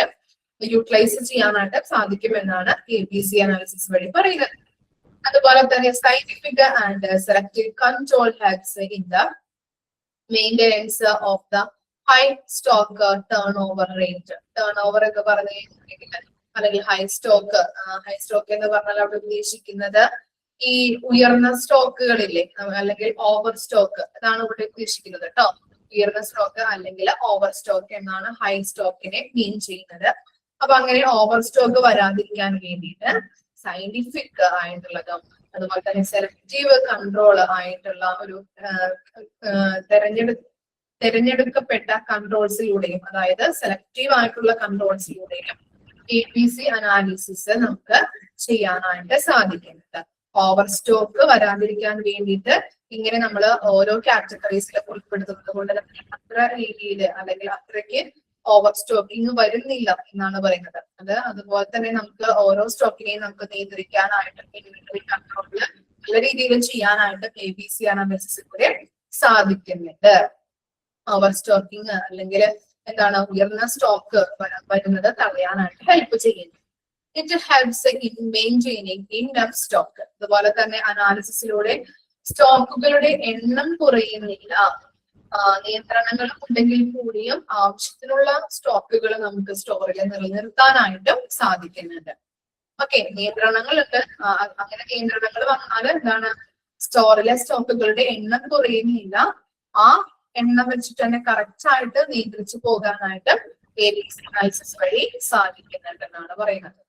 യൂട്ടിലൈസ് ചെയ്യാനായിട്ട് സാധിക്കുമെന്നാണ് ABC അനാലിസിസ് വഴി പറയുന്നത്. അതുപോലെ തന്നെ scientific and selective control helps in the maintenance of the high stock turn over rate. Turn over എന്ന് പറഞ്ഞു കഴിഞ്ഞിട്ടുണ്ടെങ്കിൽ അല്ലെങ്കിൽ ഹൈ സ്റ്റോക്ക് എന്ന് പറഞ്ഞാൽ അവിടെ ഉദ്ദേശിക്കുന്നത് ഈ ഉയർന്ന സ്റ്റോക്കുകളില്ലേ, അല്ലെങ്കിൽ ഓവർ സ്റ്റോക്ക്, അതാണ് ഇവിടെ ഉദ്ദേശിക്കുന്നത് കേട്ടോ. ഉയർന്ന സ്റ്റോക്ക് അല്ലെങ്കിൽ ഓവർ സ്റ്റോക്ക് എന്നാണ് ഹൈ സ്റ്റോക്കിനെ മീൻ ചെയ്യുന്നത്. അപ്പൊ അങ്ങനെ ഓവർ സ്റ്റോക്ക് വരാതിരിക്കാൻ വേണ്ടിയിട്ട് സയന്റിഫിക് ആയിട്ടുള്ളതും അതുപോലെ തന്നെ സെലക്റ്റീവ് കൺട്രോൾ ആയിട്ടുള്ള ഒരു തെരഞ്ഞെടുക്കപ്പെട്ട കൺട്രോൾസിലൂടെയും, അതായത് സെലക്റ്റീവ് ആയിട്ടുള്ള കൺട്രോൾസിലൂടെയും ABC അനാലിസിസ് നമുക്ക് ചെയ്യാനായിട്ട് സാധിക്കുന്നുണ്ട്. ഓവർ സ്റ്റോക്ക് വരാതിരിക്കാൻ വേണ്ടിയിട്ട് ഇങ്ങനെ നമ്മൾ ഓരോ കാറ്റഗറീസിൽ ഉൾപ്പെടുത്തുന്നത് കൊണ്ട് തന്നെ അത്ര രീതിയിൽ അല്ലെങ്കിൽ അത്രയ്ക്ക് ഓവർ സ്റ്റോക്കിങ് വരുന്നില്ല എന്നാണ് പറയുന്നത്. അതുപോലെ തന്നെ നമുക്ക് ഓരോ സ്റ്റോക്കിനെയും നമുക്ക് നിയന്ത്രിക്കാനായിട്ട് ഇൻവെന്ററി കൺട്രോള് നല്ല രീതിയിൽ ചെയ്യാനായിട്ട് ABC അനാലിസിസിലൂടെ സാധിക്കുന്നുണ്ട്. ഓവർ സ്റ്റോക്കിങ് അല്ലെങ്കിൽ എന്താണ് ഉയർന്ന സ്റ്റോക്ക് വരുന്നത് തടയാനായിട്ട് ഹെൽപ്പ് ചെയ്യുന്നു. It helps in maintaining enough stock. അതുപോലെ തന്നെ അനാലിസിസിലൂടെ സ്റ്റോക്കുകളുടെ എണ്ണം കുറയുന്നില്ല. നിയന്ത്രണങ്ങൾ ഉണ്ടെങ്കിൽ കൂടിയും ആവശ്യത്തിനുള്ള സ്റ്റോക്കുകൾ നമുക്ക് സ്റ്റോറിൽ നിലനിർത്താനായിട്ടും സാധിക്കുന്നുണ്ട്. ഓക്കെ, നിയന്ത്രണങ്ങളുണ്ട്. അങ്ങനെ നിയന്ത്രണങ്ങൾ വന്നാൽ എന്താണ് സ്റ്റോറിലെ സ്റ്റോക്കുകളുടെ എണ്ണം കുറയുന്നില്ല. ആ എണ്ണം വെച്ചിട്ട് തന്നെ കറക്റ്റ് ആയിട്ട് നിയന്ത്രിച്ചു പോകാനായിട്ട് വേരിയസ് അനാലിസിസ് വഴി സാധിക്കുന്നുണ്ടെന്നാണ് പറയുന്നത്.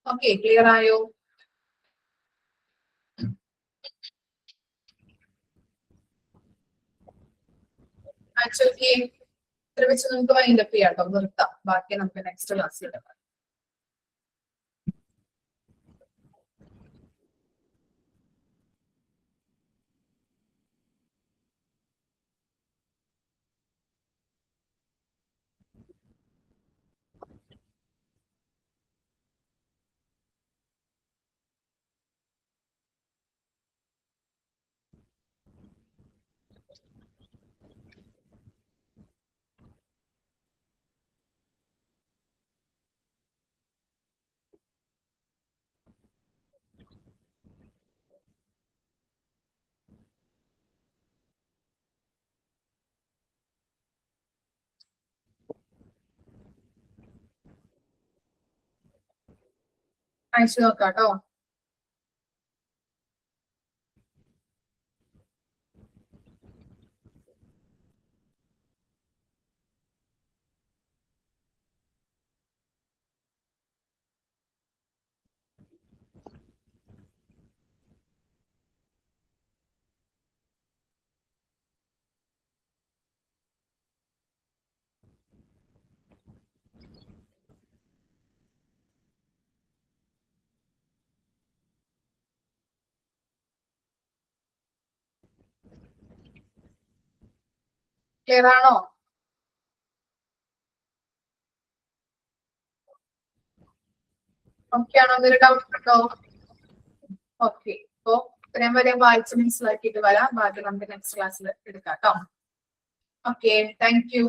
ഓക്കെ, ക്ലിയർ ആയോ? ആക്ച്വലി ഇത്ര വെച്ച് നമുക്ക് വൈൻഡപ്പ് ചെയ്യാം കേട്ടോ, നിർത്താം. ബാക്കി നമുക്ക് നെക്സ്റ്റ് ക്ലാസ്സിൽ എടുക്കാം. അയച്ചു നോക്കാം കേട്ടോ. ക്ലിയർ ആണോ? ഓക്കെ ആണോ? എന്തെങ്കിലും ഡൗട്ട് ഉണ്ടോ? ഓക്കെ, അപ്പോ ഇത്രയും വരെ വായിച്ച് മനസ്സിലാക്കിയിട്ട് വരാം. ബാക്കി നമുക്ക് നെക്സ്റ്റ് ക്ലാസ്സിൽ എടുക്കാം കേട്ടോ. Okay, thank you.